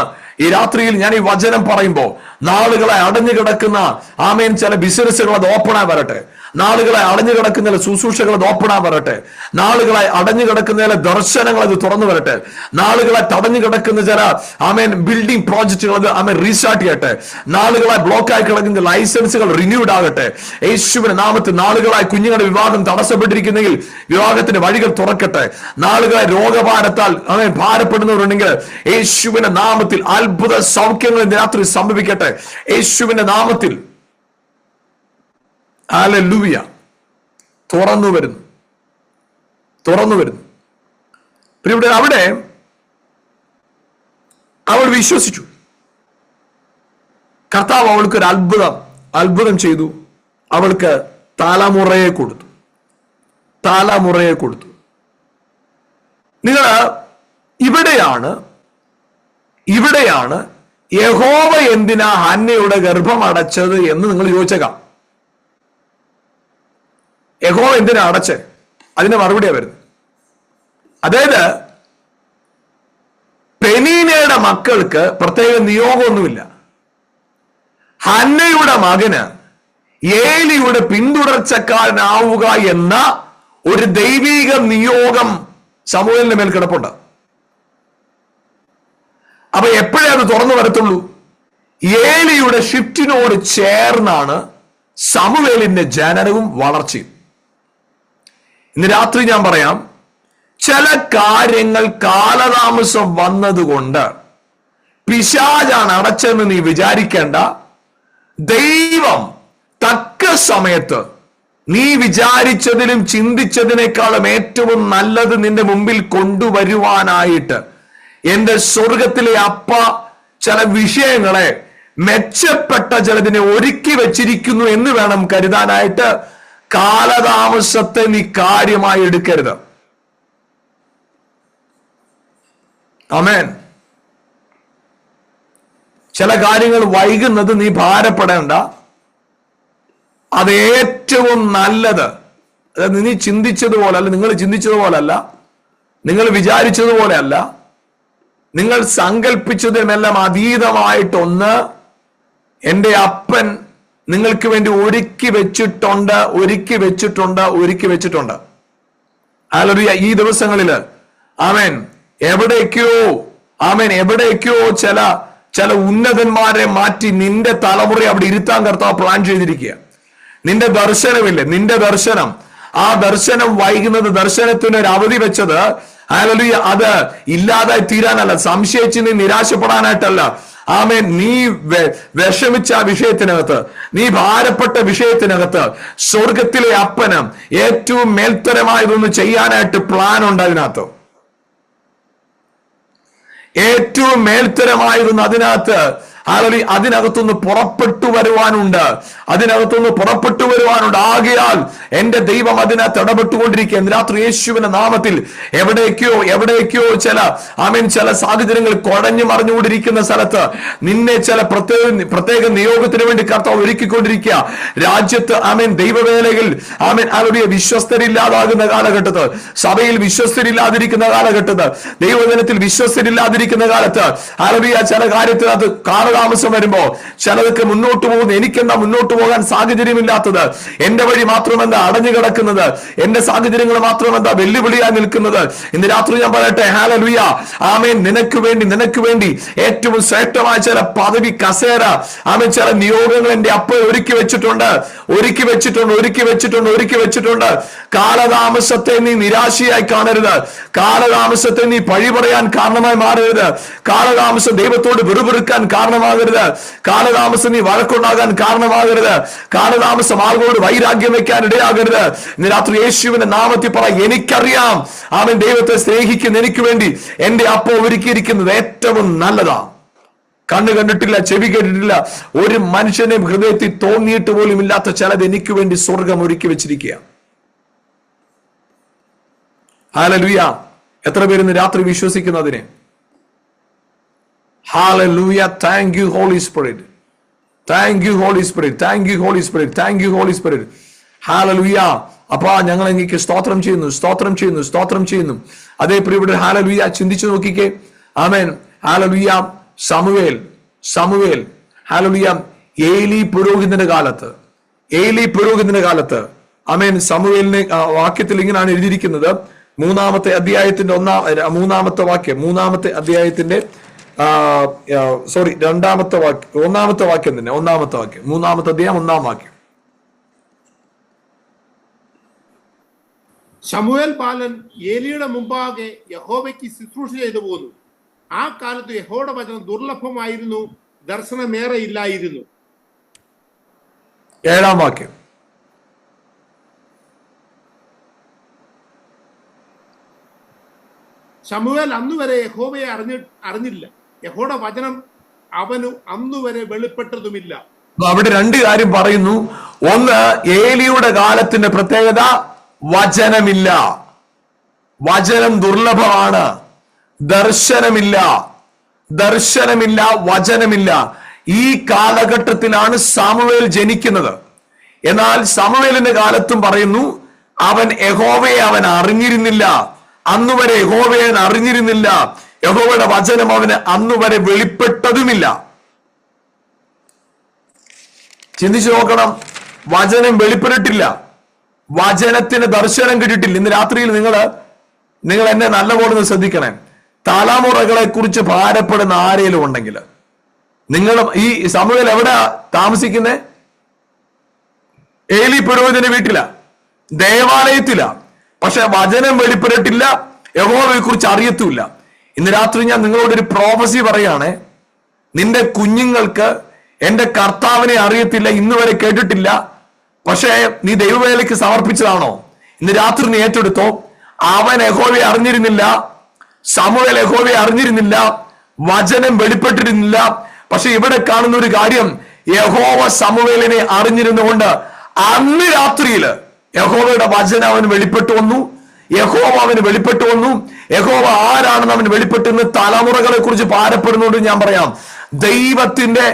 ഈ രാത്രിയിൽ ഞാൻ ഈ വചനം പറയുമ്പോ നാളുകളെ അടഞ്ഞു കിടക്കുന്ന ആമേൻ ചില ബിസിനസ്സുകൾ അത് ഓപ്പണായി വരട്ടെ. നാളുകളെ അടഞ്ഞു കിടക്കുന്ന ചില ശുശ്രൂഷകൾ അത് ഓപ്പണായി വരട്ടെ. നാളുകളായി അടഞ്ഞു കിടക്കുന്ന ചില ദർശനങ്ങൾ അത് തുറന്നു വരട്ടെ. നാളുകളായി തടഞ്ഞു കിടക്കുന്ന ചില ആമേൻ ബിൽഡിംഗ് പ്രോജക്റ്റുകൾ അത് ആമേൻ റീസ്റ്റാർട്ട് ചെയ്യട്ടെ. നാളുകളായി ബ്ലോക്കായി കിടക്കുന്ന ലൈസൻസുകൾ റിന്യൂഡ് ആകട്ടെ യേശുവിന്റെ നാമത്തിൽ. നാളുകളായി കുഞ്ഞുങ്ങളുടെ വിവാഹം തടസ്സപ്പെട്ടിരിക്കുന്നെങ്കിൽ വിവാഹത്തിന്റെ വഴികൾ തുറക്കട്ടെ. നാളുകളായി രോഗഭാരത്താൽ ആമേൻ ഭാരപ്പെടുന്നവരുണ്ടെങ്കിൽ യേശുവിന്റെ നാമത്തിൽ അത്ഭുത സൗഖ്യങ്ങൾ രാത്രി സംഭവിക്കട്ടെ യേശുവിന്റെ നാമത്തിൽ. ഹല്ലേലൂയ. തുറന്നു വരുന്നു, തുറന്നു വരുന്നു. ഇവിടെ അവിടെ അവൾ വിശ്വസിച്ചു. കർത്താവ് അവൾക്ക് ഒരു അത്ഭുതം ചെയ്തു. അവൾക്ക് തലമുറയെ കൊടുത്തു, തലമുറയെ കൊടുത്തു. നിങ്ങൾ ഇവിടെയാണ് യഹോവ എന്തിനാ ഹന്നയുടെ ഗർഭം അടച്ചത് എന്ന് നിങ്ങൾ ചോദിച്ചേക്കാം. യഹോവ എന്തിനാ അടച്ച്? അതിന്റെ മറുപടിയാ വരുന്നത്. അതായത് പെനീനയുടെ മക്കൾക്ക് പ്രത്യേക നിയോഗമൊന്നുമില്ല. ഹന്നയുടെ മകന് ഏലിയുടെ പിന്തുടർച്ചക്കാരനാവുക എന്ന ഒരു ദൈവിക നിയോഗം ശമൂവേലിന്റെ മേൽ കിടപ്പുണ്ട്. അപ്പൊ എപ്പോഴേ അത് തുറന്നു വരത്തുള്ളൂ? ഏലിയുടെ ഷിഫ്റ്റിനോട് ചേർന്നാണ് ശമൂവേലിന്റെ ജനനവും വളർച്ചയും. ഇന്ന് രാത്രി ഞാൻ പറയാം, ചില കാര്യങ്ങൾ കാലതാമസം വന്നതുകൊണ്ട് പിശാചാണ് അടച്ചെന്ന് നീ വിചാരിക്കേണ്ട. ദൈവം തക്ക സമയത്ത് നീ വിചാരിച്ചതിലും ചിന്തിച്ചതിനേക്കാളും ഏറ്റവും നല്ലത് നിന്റെ മുമ്പിൽ കൊണ്ടുവരുവാനായിട്ട് എന്റെ സ്വർഗത്തിലെ അപ്പ ചില വിഷയങ്ങളെ മെച്ചപ്പെട്ട ചിലതിനെ ഒരുക്കി വെച്ചിരിക്കുന്നു എന്ന് വേണം കരുതാനായിട്ട്. കാലതാമസത്തെ നീ കാര്യമായി എടുക്കരുത്. ആമേൻ. ചില കാര്യങ്ങൾ വൈകുന്നത് നീ ഭാരപ്പെടേണ്ട. അത് ഏറ്റവും നല്ലത്. അതായത് നീ ചിന്തിച്ചതുപോലെ അല്ല, നിങ്ങൾ ചിന്തിച്ചതുപോലല്ല. നിങ്ങൾ വിചാരിച്ചതുപോലെ അല്ല, നിങ്ങൾ സങ്കല്പിച്ചതിനെല്ലാം അതീതമായിട്ടൊന്ന് എൻ്റെ അപ്പൻ നിങ്ങൾക്ക് വേണ്ടി ഒരുക്കി വെച്ചിട്ടുണ്ട്. ഹല്ലേലൂയ. ഈ ദിവസങ്ങളില് ആമേൻ എവിടേക്കോ ചില ഉന്നതന്മാരെ മാറ്റി നിന്റെ തലമുറ അവിടെ ഇരുത്താൻ കർത്താവ് പ്ലാൻ ചെയ്തിരിക്കുക. നിന്റെ ദർശനമില്ലേ, നിന്റെ ദർശനം, ആ ദർശനം വൈകുന്നത്, ദർശനത്തിന് ഒരു അവധി വെച്ചത് ഹല്ലേലൂയ അത് ഇല്ലാതായി തീരാനല്ല, സംശയിച്ച് നീ നിരാശപ്പെടാനായിട്ടല്ല. ആമേൻ. നീ വിഷമിച്ച വിഷയത്തിനകത്ത്, നീ ഭാരപ്പെട്ട വിഷയത്തിനകത്ത് സ്വർഗത്തിലെ അപ്പന് ഏറ്റവും മേൽത്തരമായതൊന്ന് ചെയ്യാനായിട്ട് പ്ലാൻ ഉണ്ട്. ഏറ്റവും മേൽത്തരമായതൊന്ന് അതിനകത്തൊന്ന് പുറപ്പെട്ടു വരുവാനുണ്ട്. ആകയാൽ എന്റെ ദൈവം അതിനകത്ത് ഇടപെട്ടുകൊണ്ടിരിക്കുക. രാത്രി യേശുവിന്റെ നാമത്തിൽ എവിടേക്കോ ചില സാഹചര്യങ്ങൾ കുഴഞ്ഞു മറിഞ്ഞുകൊണ്ടിരിക്കുന്ന സ്ഥലത്ത് നിന്നെ ചില പ്രത്യേക നിയോഗത്തിന് വേണ്ടി കർത്താവ് ഒരുക്കിക്കൊണ്ടിരിക്കുക. രാജ്യത്ത് ദൈവവേലയിൽ വിശ്വസ്തരില്ലാതാകുന്ന കാലഘട്ടത്ത്, സഭയിൽ വിശ്വസ്തരില്ലാതിരിക്കുന്ന കാലഘട്ടത്ത്, ദൈവജനത്തിൽ വിശ്വസ്തരില്ലാതിരിക്കുന്ന കാലത്ത് ചില കാര്യത്തിനകത്ത് കാലതാമസം വരുമ്പോ ചിലതൊക്കെ മുന്നോട്ട് പോകുന്നു. എനിക്കെന്താ മുന്നോട്ട് പോകാൻ സാഹചര്യമില്ലാത്തത്? എന്റെ വഴി മാത്രമെന്താ അടഞ്ഞു കിടക്കുന്നത്? എന്റെ സാഹചര്യങ്ങൾ മാത്രമെന്താ വെല്ലുവിളിയായി നിൽക്കുന്നത്? ഇന്ന് രാത്രി ഞാൻ പറയട്ടെ, ഹല്ലേലൂയ, ആമേൻ. നിനക്ക് വേണ്ടി ഏറ്റവും ശ്രേഷ്ഠമായ ചില പദവി, കസേര, ആമേൻ, ചില നിയോഗങ്ങൾ എന്റെ അപ്പ ഒരുക്കി വെച്ചിട്ടുണ്ട്. കാലതാമസത്തെ നീ നിരാശയായി കാണരുത്. കാലതാമസത്തെ നീ പഴി പറയാൻ കാരണമായി മാറരുത്. കാലതാമസം ദൈവത്തോട് വെറുപെറുക്കാൻ കാരണമാകരുത്. കാലതാമസം നീ വഴക്കുണ്ടാകാൻ കാരണമാകരുത്. കാലതാമസം ആളുകളോട് വൈരാഗ്യം വെക്കാൻ ഇടയാകരുത്. ഇന്ന് രാത്രി യേശുവിന്റെ നാമത്തിൽ പറ, എനിക്കറിയാം അവൻ ദൈവത്തെ സ്നേഹിക്കുന്ന എനിക്ക് വേണ്ടി എന്റെ അപ്പ ഒരുക്കിയിരിക്കുന്നത് ഏറ്റവും നല്ലതാ. കണ്ണ് കണ്ടിട്ടില്ല, ചെവി കേട്ടിട്ടില്ല, ഒരു മനുഷ്യനെയും ഹൃദയത്തിൽ തോന്നിയിട്ട് പോലും ഇല്ലാത്ത ചിലത് എനിക്ക് വേണ്ടി സ്വർഗം ഒരുക്കി വെച്ചിരിക്കുക. ഹല്ലേലൂയ. എത്ര പേര് രാത്രി വിശ്വസിക്കുന്നതിനെ? Hallelujah. Thank you, Holy Spirit. Thank you, Holy Spirit. Thank you, Holy Spirit. Thank you, Holy Spirit. Hallelujah. അപ്പാ, ഞങ്ങൾ എനിക്ക് സ്തോത്രം ചെയ്യുന്നു. അതേ പ്രിയപ്പെട്ട, ഹല്ലേലൂയ, ചിന്തിച്ചു നോക്കിക്കേ. ആമേൻ. ഹല്ലേലൂയ. സമൂവേൽ ഹല്ലേലൂയ, ഏലി പുരോഹിതന്റെ കാലത്ത് ആമേൻ, സമൂവേലിനെ വാക്യത്തിൽ ഇങ്ങനെയാണ് എഴുതിയിരിക്കുന്നത്. മൂന്നാമത്തെ അധ്യായത്തിന്റെ ഒന്നാമത്തെ വാക്യം, ഒന്നാമത്തെ വാക്യം, മൂന്നാമത്തെ അധ്യായം 1-ാം വാക്യം. ശമൂവേൽ ബാലൻ ഏലിയുടെ മുമ്പാകെ യഹോവയ്ക്ക് ശുശ്രൂഷ ചെയ്തു പോന്നു. ആ കാലത്ത് യഹോവയുടെ വചനം ദുർലഭമായിരുന്നു, ദർശനമേറെ ഇല്ലായിരുന്നു. 7-ാം വാക്യം. ശമൂവേൽ അന്നുവരെ യഹോവയെ അറിഞ്ഞില്ല. യഹോവയുടെ വചനം അവനു അന്നുവരെ വെളിപ്പെട്ടതുമില്ല. അവിടെ രണ്ട് കാര്യം പറയുന്നു. ഒന്ന്, ഏലിയുടെ കാലത്തിന്റെ പ്രത്യേകത വചനമില്ല, വചനം ദുർലഭമാണ്. ദർശനമില്ല, വചനമില്ല. ഈ കാലഘട്ടത്തിലാണ് സാമുവേൽ ജനിക്കുന്നത്. എന്നാൽ സാമുവേലിന്റെ കാലത്തും പറയുന്നു, അവൻ യഹോവയെ അറിഞ്ഞിരുന്നില്ല. അന്നുവരെ യഹോവയെ അറിഞ്ഞിരുന്നില്ല. യഹോവയുടെ വചനം അവന് അന്നുവരെ വെളിപ്പെട്ടതുമില്ല. ചിന്തിച്ചു നോക്കണം. വചനം വെളിപ്പെട്ടിട്ടില്ല, വചനത്തിന് ദർശനം കിട്ടിയിട്ടില്ല. ഇന്ന് രാത്രിയിൽ നിങ്ങൾ എന്നെ നല്ലപോലെ ശ്രദ്ധിക്കണേ. തലമുറകളെ കുറിച്ച് ഭാരപ്പെടുന്ന ആരെങ്കിലും ഉണ്ടെങ്കിൽ, നിങ്ങൾ ഈ സമൂഹത്തിൽ എവിടെ താമസിക്കുന്നേ? ഏലി പുരോഹിതന്റെ വീട്ടില, ദേവാലയത്തില. പക്ഷെ വചനം വെളിപ്പെട്ടിട്ടില്ല, യഹോവയെ കുറിച്ച് അറിയത്തുമില്ല. ഇന്ന് രാത്രി ഞാൻ നിങ്ങളോടൊരു പ്രോഫസി പറയാണ്. നിന്റെ കുഞ്ഞുങ്ങൾക്ക് എന്റെ കർത്താവിനെ അറിയത്തില്ല, ഇന്ന് വരെ കേട്ടിട്ടില്ല. പക്ഷേ നീ ദൈവവേലയ്ക്ക് സമർപ്പിച്ചതാണോ? ഇന്ന് രാത്രി നീ ഏറ്റെടുത്തോ. അവൻ യഹോവയെ അറിഞ്ഞിരുന്നില്ല, സമൂവേൽ യഹോവയെ അറിഞ്ഞിരുന്നില്ല, വചനം വെളിപ്പെട്ടിരുന്നില്ല. പക്ഷെ ഇവിടെ കാണുന്ന ഒരു കാര്യം, യഹോവ സമൂവേലിനെ അറിഞ്ഞിരുന്നുകൊണ്ട് അന്ന് രാത്രിയില് യഹോവയുടെ വചനം അവന് വെളിപ്പെട്ടു വന്നു. യഹോവ അവന് വെളിപ്പെട്ടു വന്നു. യഹോവ ആരാണെന്ന് അവന് വെളിപ്പെട്ടെന്ന് തലമുറകളെ കുറിച്ച് ഭാരപ്പെടുന്നുണ്ട്. ഞാൻ പറയാം, ദൈവത്തിന്റെ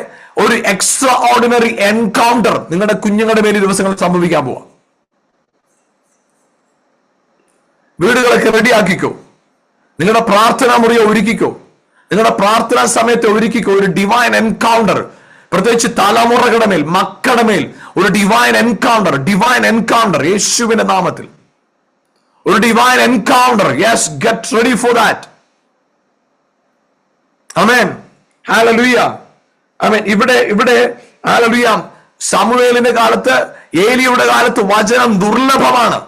ഒരു എക്സ്ട്രാ ഓർഡിനറി എൻകൗണ്ടർ നിങ്ങളുടെ കുഞ്ഞുങ്ങളുടെ മേൽ ദിവസങ്ങൾ സംഭവിക്കാൻ പോവാ. വീടുകളൊക്കെ റെഡിയാക്കിക്കോ. നിങ്ങളുടെ പ്രാർത്ഥനാ മുറിയെ ഒരുക്കിക്കോ. നിങ്ങളുടെ പ്രാർത്ഥനാ സമയത്തെ ഒരുക്കിക്കോ. ഒരു ഡിവൈൻ എൻകൗണ്ടർ, പ്രത്യേകിച്ച് തലമുറകളുടെ മേൽ, മക്കളുടെ മേൽ ഒരു ഡിവൈൻ എൻകൗണ്ടർ യേശുവിന്റെ നാമത്തിൽ ഒരു divine encounter. Yes, get ready for that. Amen, hallelujah, amen. ഇവിടെ ഹല്ലേലൂയ, ശമൂവേലിന്റെ കാലത്ത്, ഏലിയുടെ കാലത്ത് വചനം ദുർലഭമാണ്.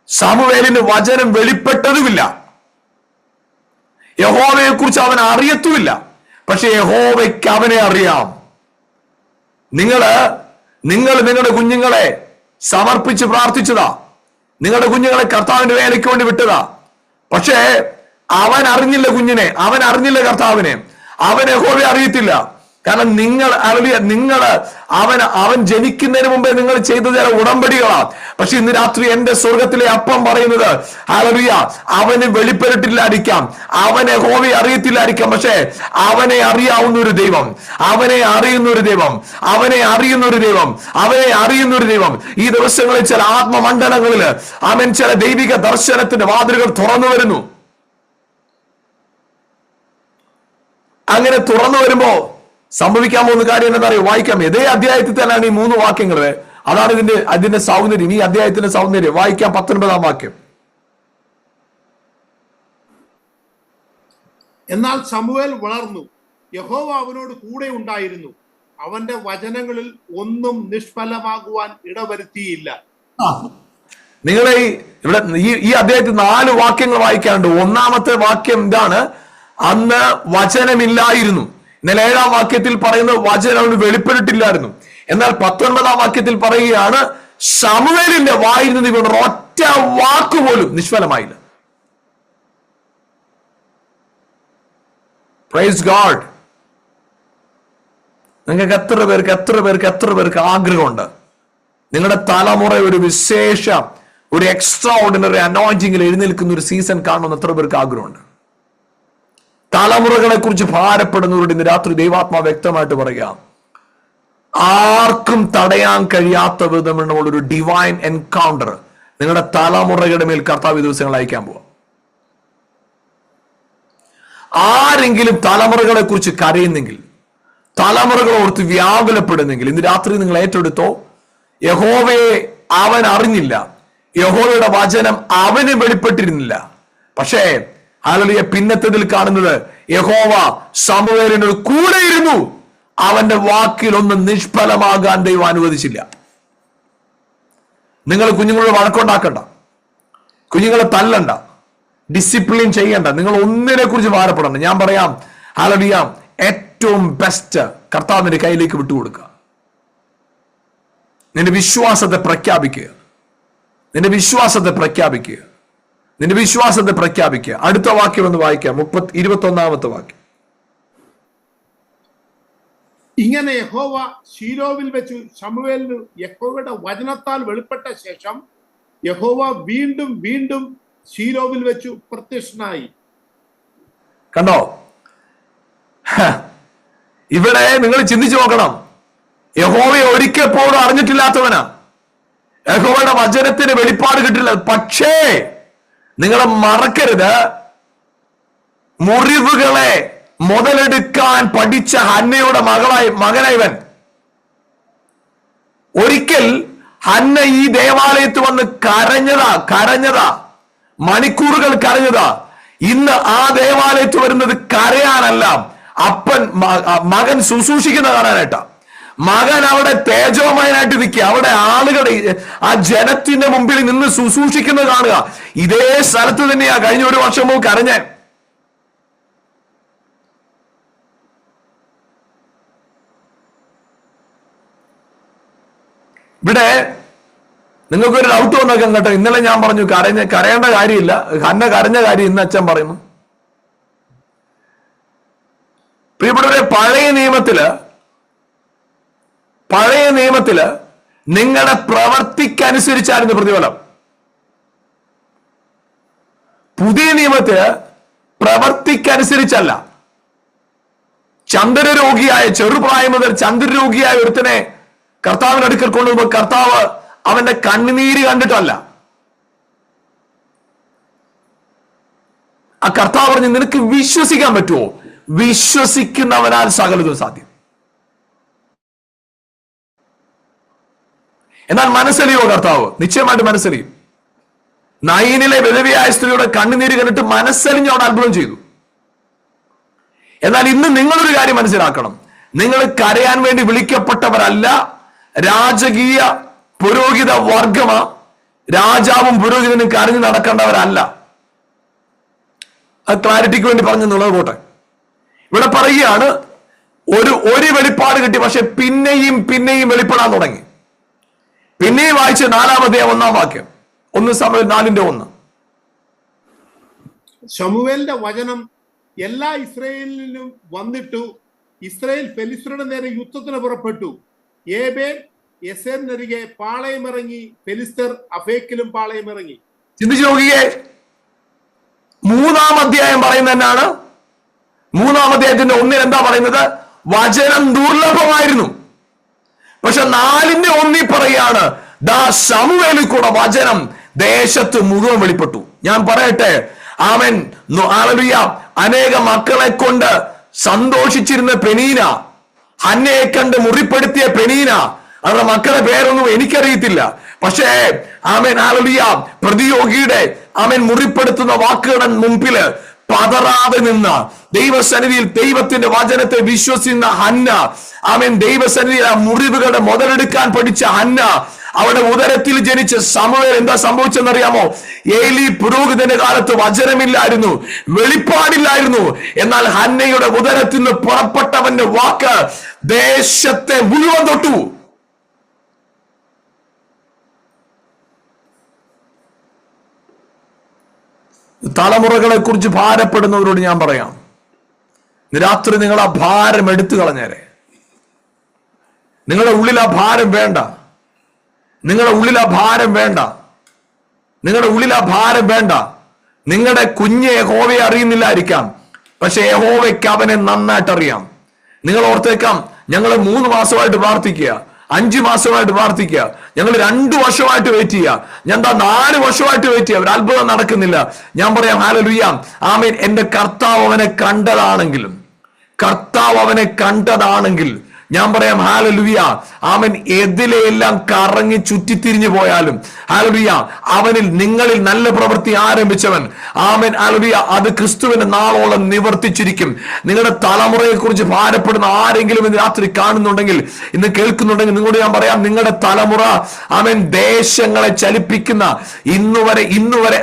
ശമൂവേലിന് വചനം വെളിപ്പെട്ടതുമില്ല. യഹോവയെ കുറിച്ച് അവൻ അറിയത്തുമില്ല. പക്ഷെ യഹോവയ്ക്ക് അവനെ അറിയാം. നിങ്ങൾ നിങ്ങളുടെ കുഞ്ഞുങ്ങളെ സമർപ്പിച്ച് പ്രാർത്ഥിച്ചതാ. നിങ്ങളുടെ കുഞ്ഞുങ്ങളെ കർത്താവിന്റെ വേലയ്ക്ക് വേണ്ടി വിട്ടതാ. പക്ഷേ അവൻ അറിഞ്ഞില്ല കുഞ്ഞിനെ, അവൻ അറിഞ്ഞില്ല കർത്താവിനെ, അവൻ യഹോവയെ അറിയത്തില്ല. കാരണം അവൻ ജനിക്കുന്നതിന് മുമ്പേ നിങ്ങൾ ചെയ്ത ചില ഉടമ്പടികളാ. പക്ഷെ ഇന്ന് രാത്രി എന്റെ സ്വർഗത്തിലെ അപ്പം പറയുന്നത്, ഹല്ലേലൂയ, അവന് വെളിപ്പെട്ടിട്ടില്ലായിരിക്കാം, അവൻ യഹോവയെ അറിയത്തില്ലായിരിക്കാം. പക്ഷേ അവനെ അറിയാവുന്ന ഒരു ദൈവം, അവനെ അറിയുന്ന ഒരു ദൈവം ഈ ദിവസങ്ങളിൽ ചില ആത്മമണ്ഡലങ്ങളിൽ അവൻ ചില ദൈവിക ദർശനത്തിന്റെ വാതിലുകൾ തുറന്നു വരുന്നു. അങ്ങനെ തുറന്നു വരുമ്പോ സംഭവിക്കാൻ പോകുന്ന കാര്യം എന്താ പറയുക? വായിക്കാം. ഇതേ അധ്യായത്തിൽ തന്നെയാണ് ഈ 3 വാക്യങ്ങൾ. അതാണ് അതിന്റെ സൗന്ദര്യം, ഈ അധ്യായത്തിന്റെ സൗന്ദര്യം. വായിക്കാം 19-ാം വാക്യം. എന്നാൽ ശമൂവേൽ വളർന്നു, യഹോവ അവനോട് കൂടെ ഉണ്ടായിരുന്നു, അവന്റെ വചനങ്ങളിൽ ഒന്നും നിഷ്ഫലമാകുവാൻ ഇടവരുത്തിയില്ല. നിങ്ങളെ ഇവിടെ ഈ അധ്യായത്തിൽ 4 വാക്യങ്ങൾ വായിക്കാനുണ്ട്. 1-ാമത്തെ വാക്യം ഇതാണ്, അന്ന് വചനമില്ലായിരുന്നു. എന്നാൽ 7-ാം വാക്യത്തിൽ പറയുന്ന വചനം അവന് വെളിപ്പെട്ടിട്ടില്ലായിരുന്നു. എന്നാൽ 19-ാം വാക്യത്തിൽ പറയുകയാണ്, ശമൂവേലിന്റെ വായിൽ നിന്ന് ഇവരുടെ ഒറ്റ വാക്കുപോലും നിഷ്ഫലമായില്ല. Praise God. നിങ്ങൾക്ക് എത്ര പേർക്ക് ആഗ്രഹമുണ്ട് നിങ്ങളുടെ തലമുറ ഒരു വിശേഷ, ഒരു എക്സ്ട്രാ ഓർഡിനറി അനോയിന്റിംഗിൽ എഴുന്നേൽക്കുന്ന ഒരു സീസൺ കാണുമെന്ന് എത്ര പേർക്ക് ആഗ്രഹമുണ്ട്? തലമുറകളെ കുറിച്ച് ഭാരപ്പെടുന്നവരോട് ഇന്ന് രാത്രി ദൈവാത്മാവ് വ്യക്തമായിട്ട് പറയാം, ആർക്കും തടയാൻ കഴിയാത്ത വിധമുള്ള ഒരു ഡിവൈൻ എൻകൗണ്ടർ നിങ്ങളുടെ തലമുറകളുടെ മേൽ കർത്താവ് ദിവസങ്ങൾ അയക്കാൻ പോവാം. ആരെങ്കിലും തലമുറകളെ കുറിച്ച് കരയുന്നെങ്കിൽ, തലമുറകൾ ഓർത്ത് വ്യാകുലപ്പെടുന്നെങ്കിൽ, ഇന്ന് രാത്രി നിങ്ങൾ ഏറ്റെടുത്തോ, യഹോവയെ അവൻ അറിഞ്ഞില്ല, യഹോവയുടെ വചനം അവന് വെളിപ്പെട്ടിരുന്നില്ല. പക്ഷേ ഹല്ലേലൂയ, പിന്നത്തതിൽ കാണുന്നത് യഹോവ ശമൂവേലിനോട് കൂടെ ഇരുന്നു, അവന്റെ വാക്കിൽ ഒന്നും നിഷ്ഫലമാകാൻ ദൈവം അനുവദിച്ചില്ല. നിങ്ങൾ കുഞ്ഞുങ്ങളോട് വഴക്കുണ്ടാക്കണ്ട, കുഞ്ഞുങ്ങളെ തല്ലണ്ട, ഡിസിപ്ലിൻ ചെയ്യണ്ട, നിങ്ങൾ ഒന്നിനെ കുറിച്ച് ഭാരപ്പെടണ്ട. ഞാൻ പറയാം, ഹല്ലേലൂയ, ഏറ്റവും ബെസ്റ്റ് കർത്താവിന്റെ കയ്യിലേക്ക് വിട്ടുകൊടുക്കുക. നിന്റെ വിശ്വാസത്തെ പ്രഖ്യാപിക്കുക. അടുത്ത വാക്യം ഒന്ന് വായിക്കാം, 21-ാമത്തെ വാക്യം. ഇങ്ങനെ യഹോവ ശീലോവിൽ വെച്ച് ശമൂവേലിന് യഹോവയുടെ വചനത്താൽ വെളിപ്പെട്ട ശേഷം യഹോവ വീണ്ടും വീണ്ടും ശീലോവിൽ വെച്ചു പ്രത്യക്ഷനായി. കണ്ടോ? ഇവിടെ നിങ്ങൾ ചിന്തിച്ചു നോക്കണം. യഹോവയെ ഒരിക്കൽ പോലും അറിഞ്ഞിട്ടില്ലാത്തവനാ, യഹോവയുടെ വചനത്തിന് വെളിപ്പാട് കിട്ടില്ല. പക്ഷേ നിങ്ങളെ മറക്കരുത്, മുറിവുകളെ മുതലെടുക്കാൻ പഠിച്ച ഹന്നയുടെ മകനായവൻ. ഒരിക്കൽ ഹന്ന ഈ ദേവാലയത്തിൽ വന്ന് കരഞ്ഞതാ, മണിക്കൂറുകൾ കരഞ്ഞതാ. ഇന്ന് ആ ദേവാലയത്തിൽ വരുന്നത് കരയാനല്ല, മകൻ ശുശ്രൂഷിക്കുന്ന കാണാനായിട്ടാ. മകൻ അവിടെ തേജോമയനായിട്ട് നിൽക്കുക, അവിടെ ആളുകളുടെ ആ ജനത്തിന്റെ മുമ്പിൽ നിന്ന് ശുശ്രൂഷിക്കുന്നത് കാണുക. ഇതേ സ്ഥലത്ത് തന്നെയാ കഴിഞ്ഞ 1 വർഷം മുമ്പ് കരഞ്ഞ. ഇവിടെ നിങ്ങൾക്കൊരു ഡൗട്ട് വന്നേക്കാം കേട്ടോ. ഇന്നലെ ഞാൻ പറഞ്ഞു കരയേണ്ട കാര്യമില്ല, ഹന്ന കരഞ്ഞ കാര്യം ഇന്ന് അച്ഛൻ പറയുന്നു. പ്രിയപ്പെട്ടവരെ, പഴയ നിയമത്തില് നിങ്ങളുടെ പ്രവർത്തിക്കനുസരിച്ചായിരുന്നു പ്രതിഫലം. പുതിയ നിയമത്തില് പ്രവർത്തിക്കനുസരിച്ചല്ല. ചെറുപ്രായം മുതൽ ചന്ദ്രരോഗിയായ ഒരുത്തനെ കർത്താവിന്റെ അടുക്കൽ കൊണ്ടുപോകുമ്പോൾ കർത്താവ് അവന്റെ കണ്ണുനീര് കണ്ടിട്ടല്ല, ആ കർത്താവ് പറഞ്ഞു, നിനക്ക് വിശ്വസിക്കാൻ പറ്റുമോ? വിശ്വസിക്കുന്നവനാൽ സകലതും സാധ്യം. എന്നാൽ മനസ്സലിയോ കർത്താവ്? നിശ്ചയമായിട്ട് മനസ്സലിയും. നയനിലെ വിധവയായ സ്ത്രീയുടെ കണ്ണുനീര് കണ്ടിട്ട് മനസ്സലിഞ്ഞ് അവിടെ അത്ഭുതം ചെയ്തു. എന്നാൽ ഇന്ന് നിങ്ങളൊരു കാര്യം മനസ്സിലാക്കണം, നിങ്ങൾ കരയാൻ വേണ്ടി വിളിക്കപ്പെട്ടവരല്ല, രാജകീയ പുരോഹിത വർഗമാ. രാജാവും പുരോഹിതനും കരഞ്ഞു നടക്കേണ്ടവരല്ല. അത് ക്ലാരിറ്റിക്ക് വേണ്ടി പറഞ്ഞെന്നുള്ളത് പോട്ടെ. ഇവിടെ പറയുകയാണ്, ഒരു വെളിപ്പാട് കിട്ടി, പക്ഷെ പിന്നെയും വെളിപ്പെടാൻ തുടങ്ങി. പിന്നെയും വായിച്ച 4-ാമത്തെ 1-ാം വാക്യം, 1 ശമൂവേൽ 4:1. ശമൂവേലിന്റെ വചനം എല്ലാ ഇസ്രായേലിലും വന്നിട്ടു. ഇസ്രായേൽ ഫെലിസ്ത്യരുടെ നേരെ യുദ്ധത്തിന് പുറപ്പെട്ടു. ഏബേൽ യെസേരിനരികെ പാളയമിറങ്ങി. ഫെലിസ്ത്യർ അഫേക്കിലും പാളയമിറങ്ങി. ചിന്തിച്ചു നോക്കിയേ, 3-ാം അധ്യായം പറയുന്നത് എന്നാണ്? 3-ാം അധ്യായത്തിന്റെ 1 എന്താ പറയുന്നത്? വചനം ദുർലഭമായിരുന്നു. പക്ഷെ 4:1 പറയാണ്, ദാ ശമൂവേലിൽ കൂടെ വചനം ദേശത്ത് മുഴുവൻ വെളിപ്പെട്ടു. ഞാൻ പറയട്ടെ, ആമേൻ, ഹല്ലേലൂയ. അനേക മക്കളെ കൊണ്ട് സന്തോഷിച്ചിരുന്ന പെനീന, ഹന്നയെ കണ്ട് മുറിപ്പെടുത്തിയ പെനീന, അവരുടെ മക്കളുടെ പേരൊന്നും എനിക്കറിയത്തില്ല. പക്ഷേ ആമേൻ, ഹല്ലേലൂയ, പ്രതിയോഗിയുടെ ആമേൻ മുറിപ്പെടുത്തുന്ന വാക്കുകളുടെ മുമ്പില് പതറാതെ നിന്ന, ദൈവസന്നിധിയിൽ ദൈവത്തിന്റെ വചനത്തെ വിശ്വസിക്കുന്ന ഹന്ന, ആമേൻ, ദൈവസന്നിധിയിൽ ആ മുറിവുകളുടെ മുതലെടുക്കാൻ പഠിച്ച ഹന്ന, അവരുടെ ഉദരത്തിൽ ജനിച്ച ശമൂവേൽ എന്താ സംഭവിച്ചെന്നറിയാമോ? ഏലി പുരോഹിതന്റെ കാലത്ത് വചനമില്ലായിരുന്നു, വെളിപ്പാടില്ലായിരുന്നു. എന്നാൽ ഹന്നയുടെ ഉദരത്തിൽ നിന്ന് പുറപ്പെട്ടവന്റെ വാക്ക് ദേശത്തെ മുഴുവൻ തൊട്ടു. തലമുറകളെ കുറിച്ച് ഭാരപ്പെടുന്നവരോട് ഞാൻ പറയാം, രാത്രി നിങ്ങൾ ആ ഭാരം എടുത്തു കളഞ്ഞേരെ. നിങ്ങളുടെ ഉള്ളിൽ ആ ഭാരം വേണ്ട. നിങ്ങളുടെ ഉള്ളിൽ ആ ഭാരം വേണ്ട. നിങ്ങളുടെ ഉള്ളിൽ ആ ഭാരം വേണ്ട. നിങ്ങളുടെ കുഞ്ഞ് യഹോവയെ അറിയുന്നില്ലായിരിക്കാം, പക്ഷെ യഹോവയ്ക്ക് അവനെ നന്നായിട്ട് അറിയാം. നിങ്ങൾ ഓർത്തേക്കാം, ഞങ്ങൾ 3 മാസമായിട്ട് പ്രാർത്ഥിക്കുക, 5 മാസമായിട്ട് പ്രാർത്ഥിക്കുക, ഞങ്ങൾ 2 വർഷമായിട്ട് വെയിറ്റ് ചെയ്യുക, ഞാൻ 4 വർഷമായിട്ട് വെയിറ്റ് ചെയ്യുക, ഒരു അത്ഭുതം നടക്കുന്നില്ല. ഞാൻ പറയാം, ഹല്ലേലൂയ, ആമേൻ. എന്റെ കർത്താവ് അവനെ കണ്ടതാണെങ്കിൽ ഞാൻ പറയാം, ഹല്ലേലൂയ, ആമേൻ. എതിലെല്ലാം കറങ്ങി ചുറ്റിത്തിരിഞ്ഞു പോയാലും, ഹല്ലേലൂയ, അവനിൽ നിങ്ങളിൽ നല്ല പ്രവൃത്തി ആരംഭിച്ചവൻ, ആമേൻ, ഹല്ലേലൂയ, അത് ക്രിസ്തുവിന്റെ നാളോളം നിവർത്തിച്ചിരിക്കും. നിങ്ങളുടെ തലമുറയെ കുറിച്ച് ഭാരപ്പെടുന്ന ആരെങ്കിലും ഇന്ന് രാത്രി കാണുന്നുണ്ടെങ്കിൽ, ഇന്ന് കേൾക്കുന്നുണ്ടെങ്കിൽ, നിങ്ങളോട് ഞാൻ പറയാം, നിങ്ങളുടെ തലമുറ, ആമേൻ, ദേശങ്ങളെ ചലിപ്പിക്കുന്ന ഇന്നുവരെ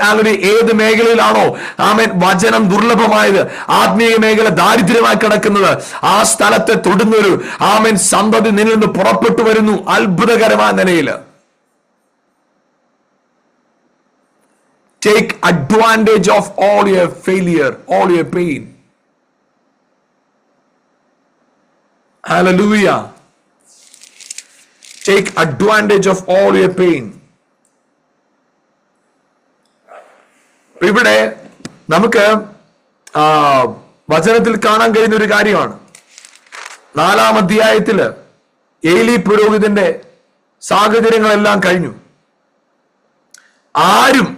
ഹല്ലേലൂയ, ഏത് മേഖലയിലാണോ ആമേൻ വചനം ദുർലഭമായത്, ആത്മീയ മേഖല ദാരിദ്ര്യമായി കിടക്കുന്നത്, ആ സ്ഥലത്തെ തൊടുന്നൊരു ആമേൻ സന്തതി നിന്നിൽ നിന്ന് പുറപ്പെട്ടു വരുന്നു, അത്ഭുതകരമായ നിലയിൽ. Take advantage of all your failure, all your pain. Hallelujah. Take advantage of all your pain. ഇവിടെ നമുക്ക് വചനത്തിൽ കാണാൻ കഴിയുന്ന ഒരു കാര്യമാണ്, 4-ാം അധ്യായത്തില് ഏലി പുരോഹിതന്റെ സാഹചര്യങ്ങളെല്ലാം കഴിഞ്ഞു. ആരും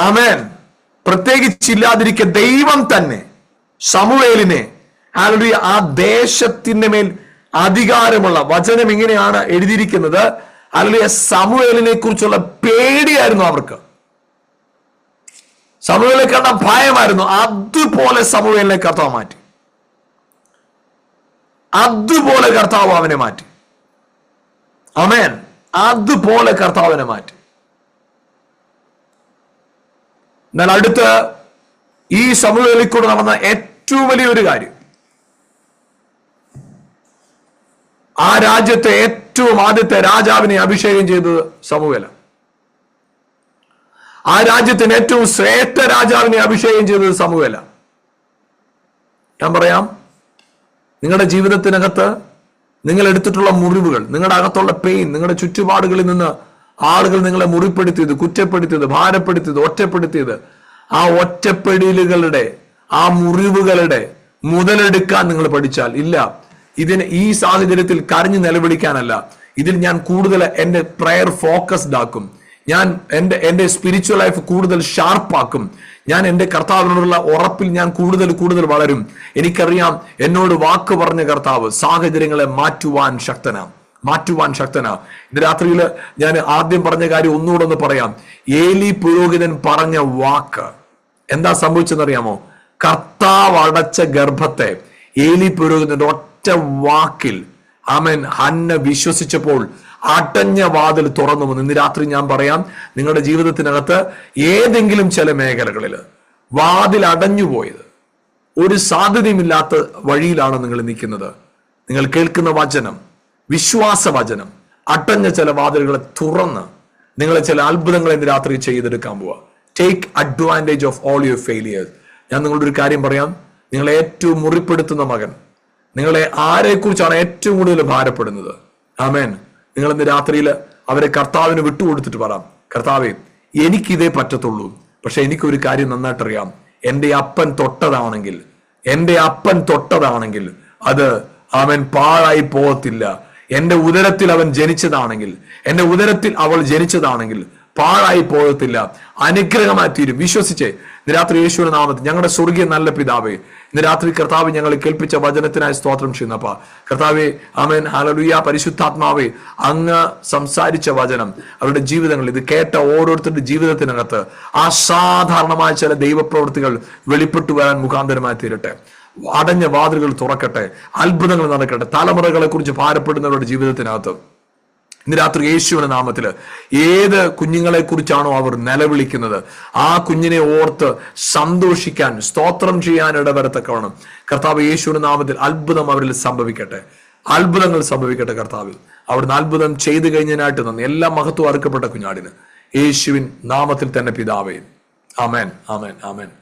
ആമേൻ പ്രത്യേകിച്ചില്ലാതിരിക്കെ ദൈവം തന്നെ ശമൂവേലിനെ, ഹല്ലേലൂയ, ആ ദേശത്തിന്റെ മേൽ അധികാരമുള്ള, വചനം ഇങ്ങനെയാണ് എഴുതിയിരിക്കുന്നത്, ഹല്ലേലൂയ, ശമൂവേലിനെ കുറിച്ചുള്ള പേടിയായിരുന്നു അവർക്ക്. ശമൂവേലിനെ കണ്ട ഭയമായിരുന്നു. അതുപോലെ ശമൂവേലിനെ കർത്താവ് മാറ്റി. അതുപോലെ കർത്താവ് അവനെ മാറ്റി. ആമേൻ. അതുപോലെ കർത്താവിനെ മാറ്റി. എന്നാൽ അടുത്ത് ഈ ശമൂവേലിൽ കൂടെ നടന്ന ഏറ്റവും വലിയൊരു കാര്യം, ആ രാജ്യത്തെ ഏറ്റവും ആദ്യത്തെ രാജാവിനെ അഭിഷേകം ചെയ്തത് ശമൂവേലാണ്. ആ രാജ്യത്തിന് ഏറ്റവും ശ്രേഷ്ഠ രാജാവിനെ അഭിഷേകം ചെയ്തത് ശമൂവേലാണ്. ഞാൻ പറയാം, നിങ്ങളുടെ ജീവിതത്തിനകത്ത് നിങ്ങൾ എടുത്തിട്ടുള്ള മുറിവുകൾ, നിങ്ങളുടെ അകത്തുള്ള പെയിൻ, നിങ്ങളുടെ ചുറ്റുപാടുകളിൽ നിന്ന് ആളുകൾ നിങ്ങളെ മുറിപ്പെടുത്തിയത്, കുറ്റപ്പെടുത്തിയത്, ഭാരപ്പെടുത്തിയത്, ഒറ്റപ്പെടുത്തിയത്, ആ ഒറ്റപ്പെടലുകളുടെ, ആ മുറിവുകളുടെ മുതലെടുക്കാൻ നിങ്ങൾ പഠിച്ചാൽ, ഇല്ല, ഈ സാഹചര്യത്തിൽ കരഞ്ഞു നിലവിളിക്കാനല്ല, ഇതിൽ ഞാൻ കൂടുതൽ എന്റെ പ്രയർ ഫോക്കസ്ഡ് ആക്കും, ഞാൻ എൻ്റെ സ്പിരിച്വൽ ലൈഫ് കൂടുതൽ ഷാർപ്പാക്കും. ഞാൻ എൻ്റെ കർത്താവിനോടുള്ള ഉറപ്പിൽ ഞാൻ കൂടുതൽ വളരും. എനിക്കറിയാം എന്നോട് വാക്ക് പറഞ്ഞ കർത്താവ് സാഹചര്യങ്ങളെ മാറ്റുവാൻ ശക്തനാണ്. ഇന്ന് രാത്രിയിൽ ഞാൻ ആദ്യം പറഞ്ഞ കാര്യം ഒന്നുകൂടെ ഒന്ന് പറയാം. ഏലി പുരോഹിതൻ പറഞ്ഞ വാക്ക് എന്താ സംഭവിച്ചെന്നറിയാമോ? കർത്താവ് അടച്ച ഗർഭത്തെ ഏലി പുരോഹിതന്റെ ഒറ്റ വാക്കിൽ ആമേൻ ഹന്ന വിശ്വസിച്ചപ്പോൾ അടഞ്ഞ വാതിൽ തുറന്നു വന്നു. ഇന്ന് രാത്രി ഞാൻ പറയാം, നിങ്ങളുടെ ജീവിതത്തിനകത്ത് ഏതെങ്കിലും ചില മേഖലകളിൽ വാതിൽ അടഞ്ഞുപോയത്, ഒരു സാധ്യതയുമില്ലാത്ത വഴിയിലാണ് നിങ്ങൾ നിൽക്കുന്നത്. നിങ്ങൾ കേൾക്കുന്ന വചനം, വിശ്വാസ വചനം അടഞ്ഞ ചില വാതിലുകളെ തുറന്ന് നിങ്ങളെ ചില അത്ഭുതങ്ങൾ ഇന്ന് രാത്രി ചെയ്തെടുക്കാൻ പോവാ. Take advantage of all your failures. ഞാൻ നിങ്ങളുടെ ഒരു കാര്യം പറയാം. നിങ്ങളെ ഏറ്റവും മുറിപ്പെടുത്തുന്ന മകൻ, നിങ്ങളെ ആരെക്കുറിച്ചാണ് ഏറ്റവും കൂടുതൽ ഭാരപ്പെടുന്നത്? ആമേൻ. നിങ്ങൾ ഇന്ന് രാത്രിയിൽ അവരെ കർത്താവിന് വിട്ടുകൊടുത്തിട്ട് പറയാം, കർത്താവേ എനിക്കിതേ പറ്റത്തുള്ളൂ, പക്ഷെ എനിക്കൊരു കാര്യം നന്നായിട്ടറിയാം. എൻ്റെ അപ്പൻ തൊട്ടതാണെങ്കിൽ അത് അവൻ പാഴായി പോകത്തില്ല. എൻ്റെ ഉദരത്തിൽ അവൻ ജനിച്ചതാണെങ്കിൽ, എൻ്റെ ഉദരത്തിൽ അവൾ ജനിച്ചതാണെങ്കിൽ പാഴായി പോകത്തില്ല, അനുഗ്രഹമായി തീരും. വിശ്വസിച്ചേ ഇന്ന് രാത്രി യേശുവിന്റെ നാമത്തിൽ ഞങ്ങളുടെ സ്വർഗീയ നല്ല പിതാവേ, ഇന്ന് രാത്രി കർത്താവ് ഞങ്ങളെ കേൾപ്പിച്ച വചനത്തിനായി സ്തോത്രം ചെയ്യുന്നപ്പ കർത്താവേ, ആമേൻ, ഹല്ലേലൂയ. പരിശുദ്ധാത്മാവേ, അങ്ങ് സംസാരിച്ച വചനം അവരുടെ ജീവിതങ്ങളിൽ, ഇത് കേട്ട ഓരോരുത്തരുടെ ജീവിതത്തിനകത്ത് അസാധാരണമായ ചില ദൈവപ്രവൃത്തികൾ വെളിപ്പെട്ടു വരാൻ മുഖാന്തരമായി തീരട്ടെ. അടഞ്ഞ വാതിലുകൾ തുറക്കട്ടെ, അത്ഭുതങ്ങൾ നടക്കട്ടെ. തലമുറകളെ കുറിച്ച് ഭാരപ്പെടുന്നവരുടെ ജീവിതത്തിനകത്ത് ഇന്ന് രാത്രി യേശുവിന്റെ നാമത്തില് ഏത് കുഞ്ഞുങ്ങളെ കുറിച്ചാണോ അവർ നിലവിളിക്കുന്നത്, ആ കുഞ്ഞിനെ ഓർത്ത് സന്തോഷിക്കാൻ, സ്തോത്രം ചെയ്യാൻ ഇടവരത്തക്കവണ്ണം കർത്താവ് യേശുവിന്റെ നാമത്തിൽ അത്ഭുതം അവരിൽ സംഭവിക്കട്ടെ. അത്ഭുതങ്ങൾ സംഭവിക്കട്ടെ കർത്താവിൽ. അവിടുന്ന് അത്ഭുതം ചെയ്തു കഴിഞ്ഞതിനായിട്ട് നന്ദി. എല്ലാ മഹത്വം അർക്കപ്പെട്ട കുഞ്ഞാടിന് യേശുവിൻ നാമത്തിൽ തന്നെ പിതാവേ. ആമേൻ, ആമേൻ, ആമേൻ.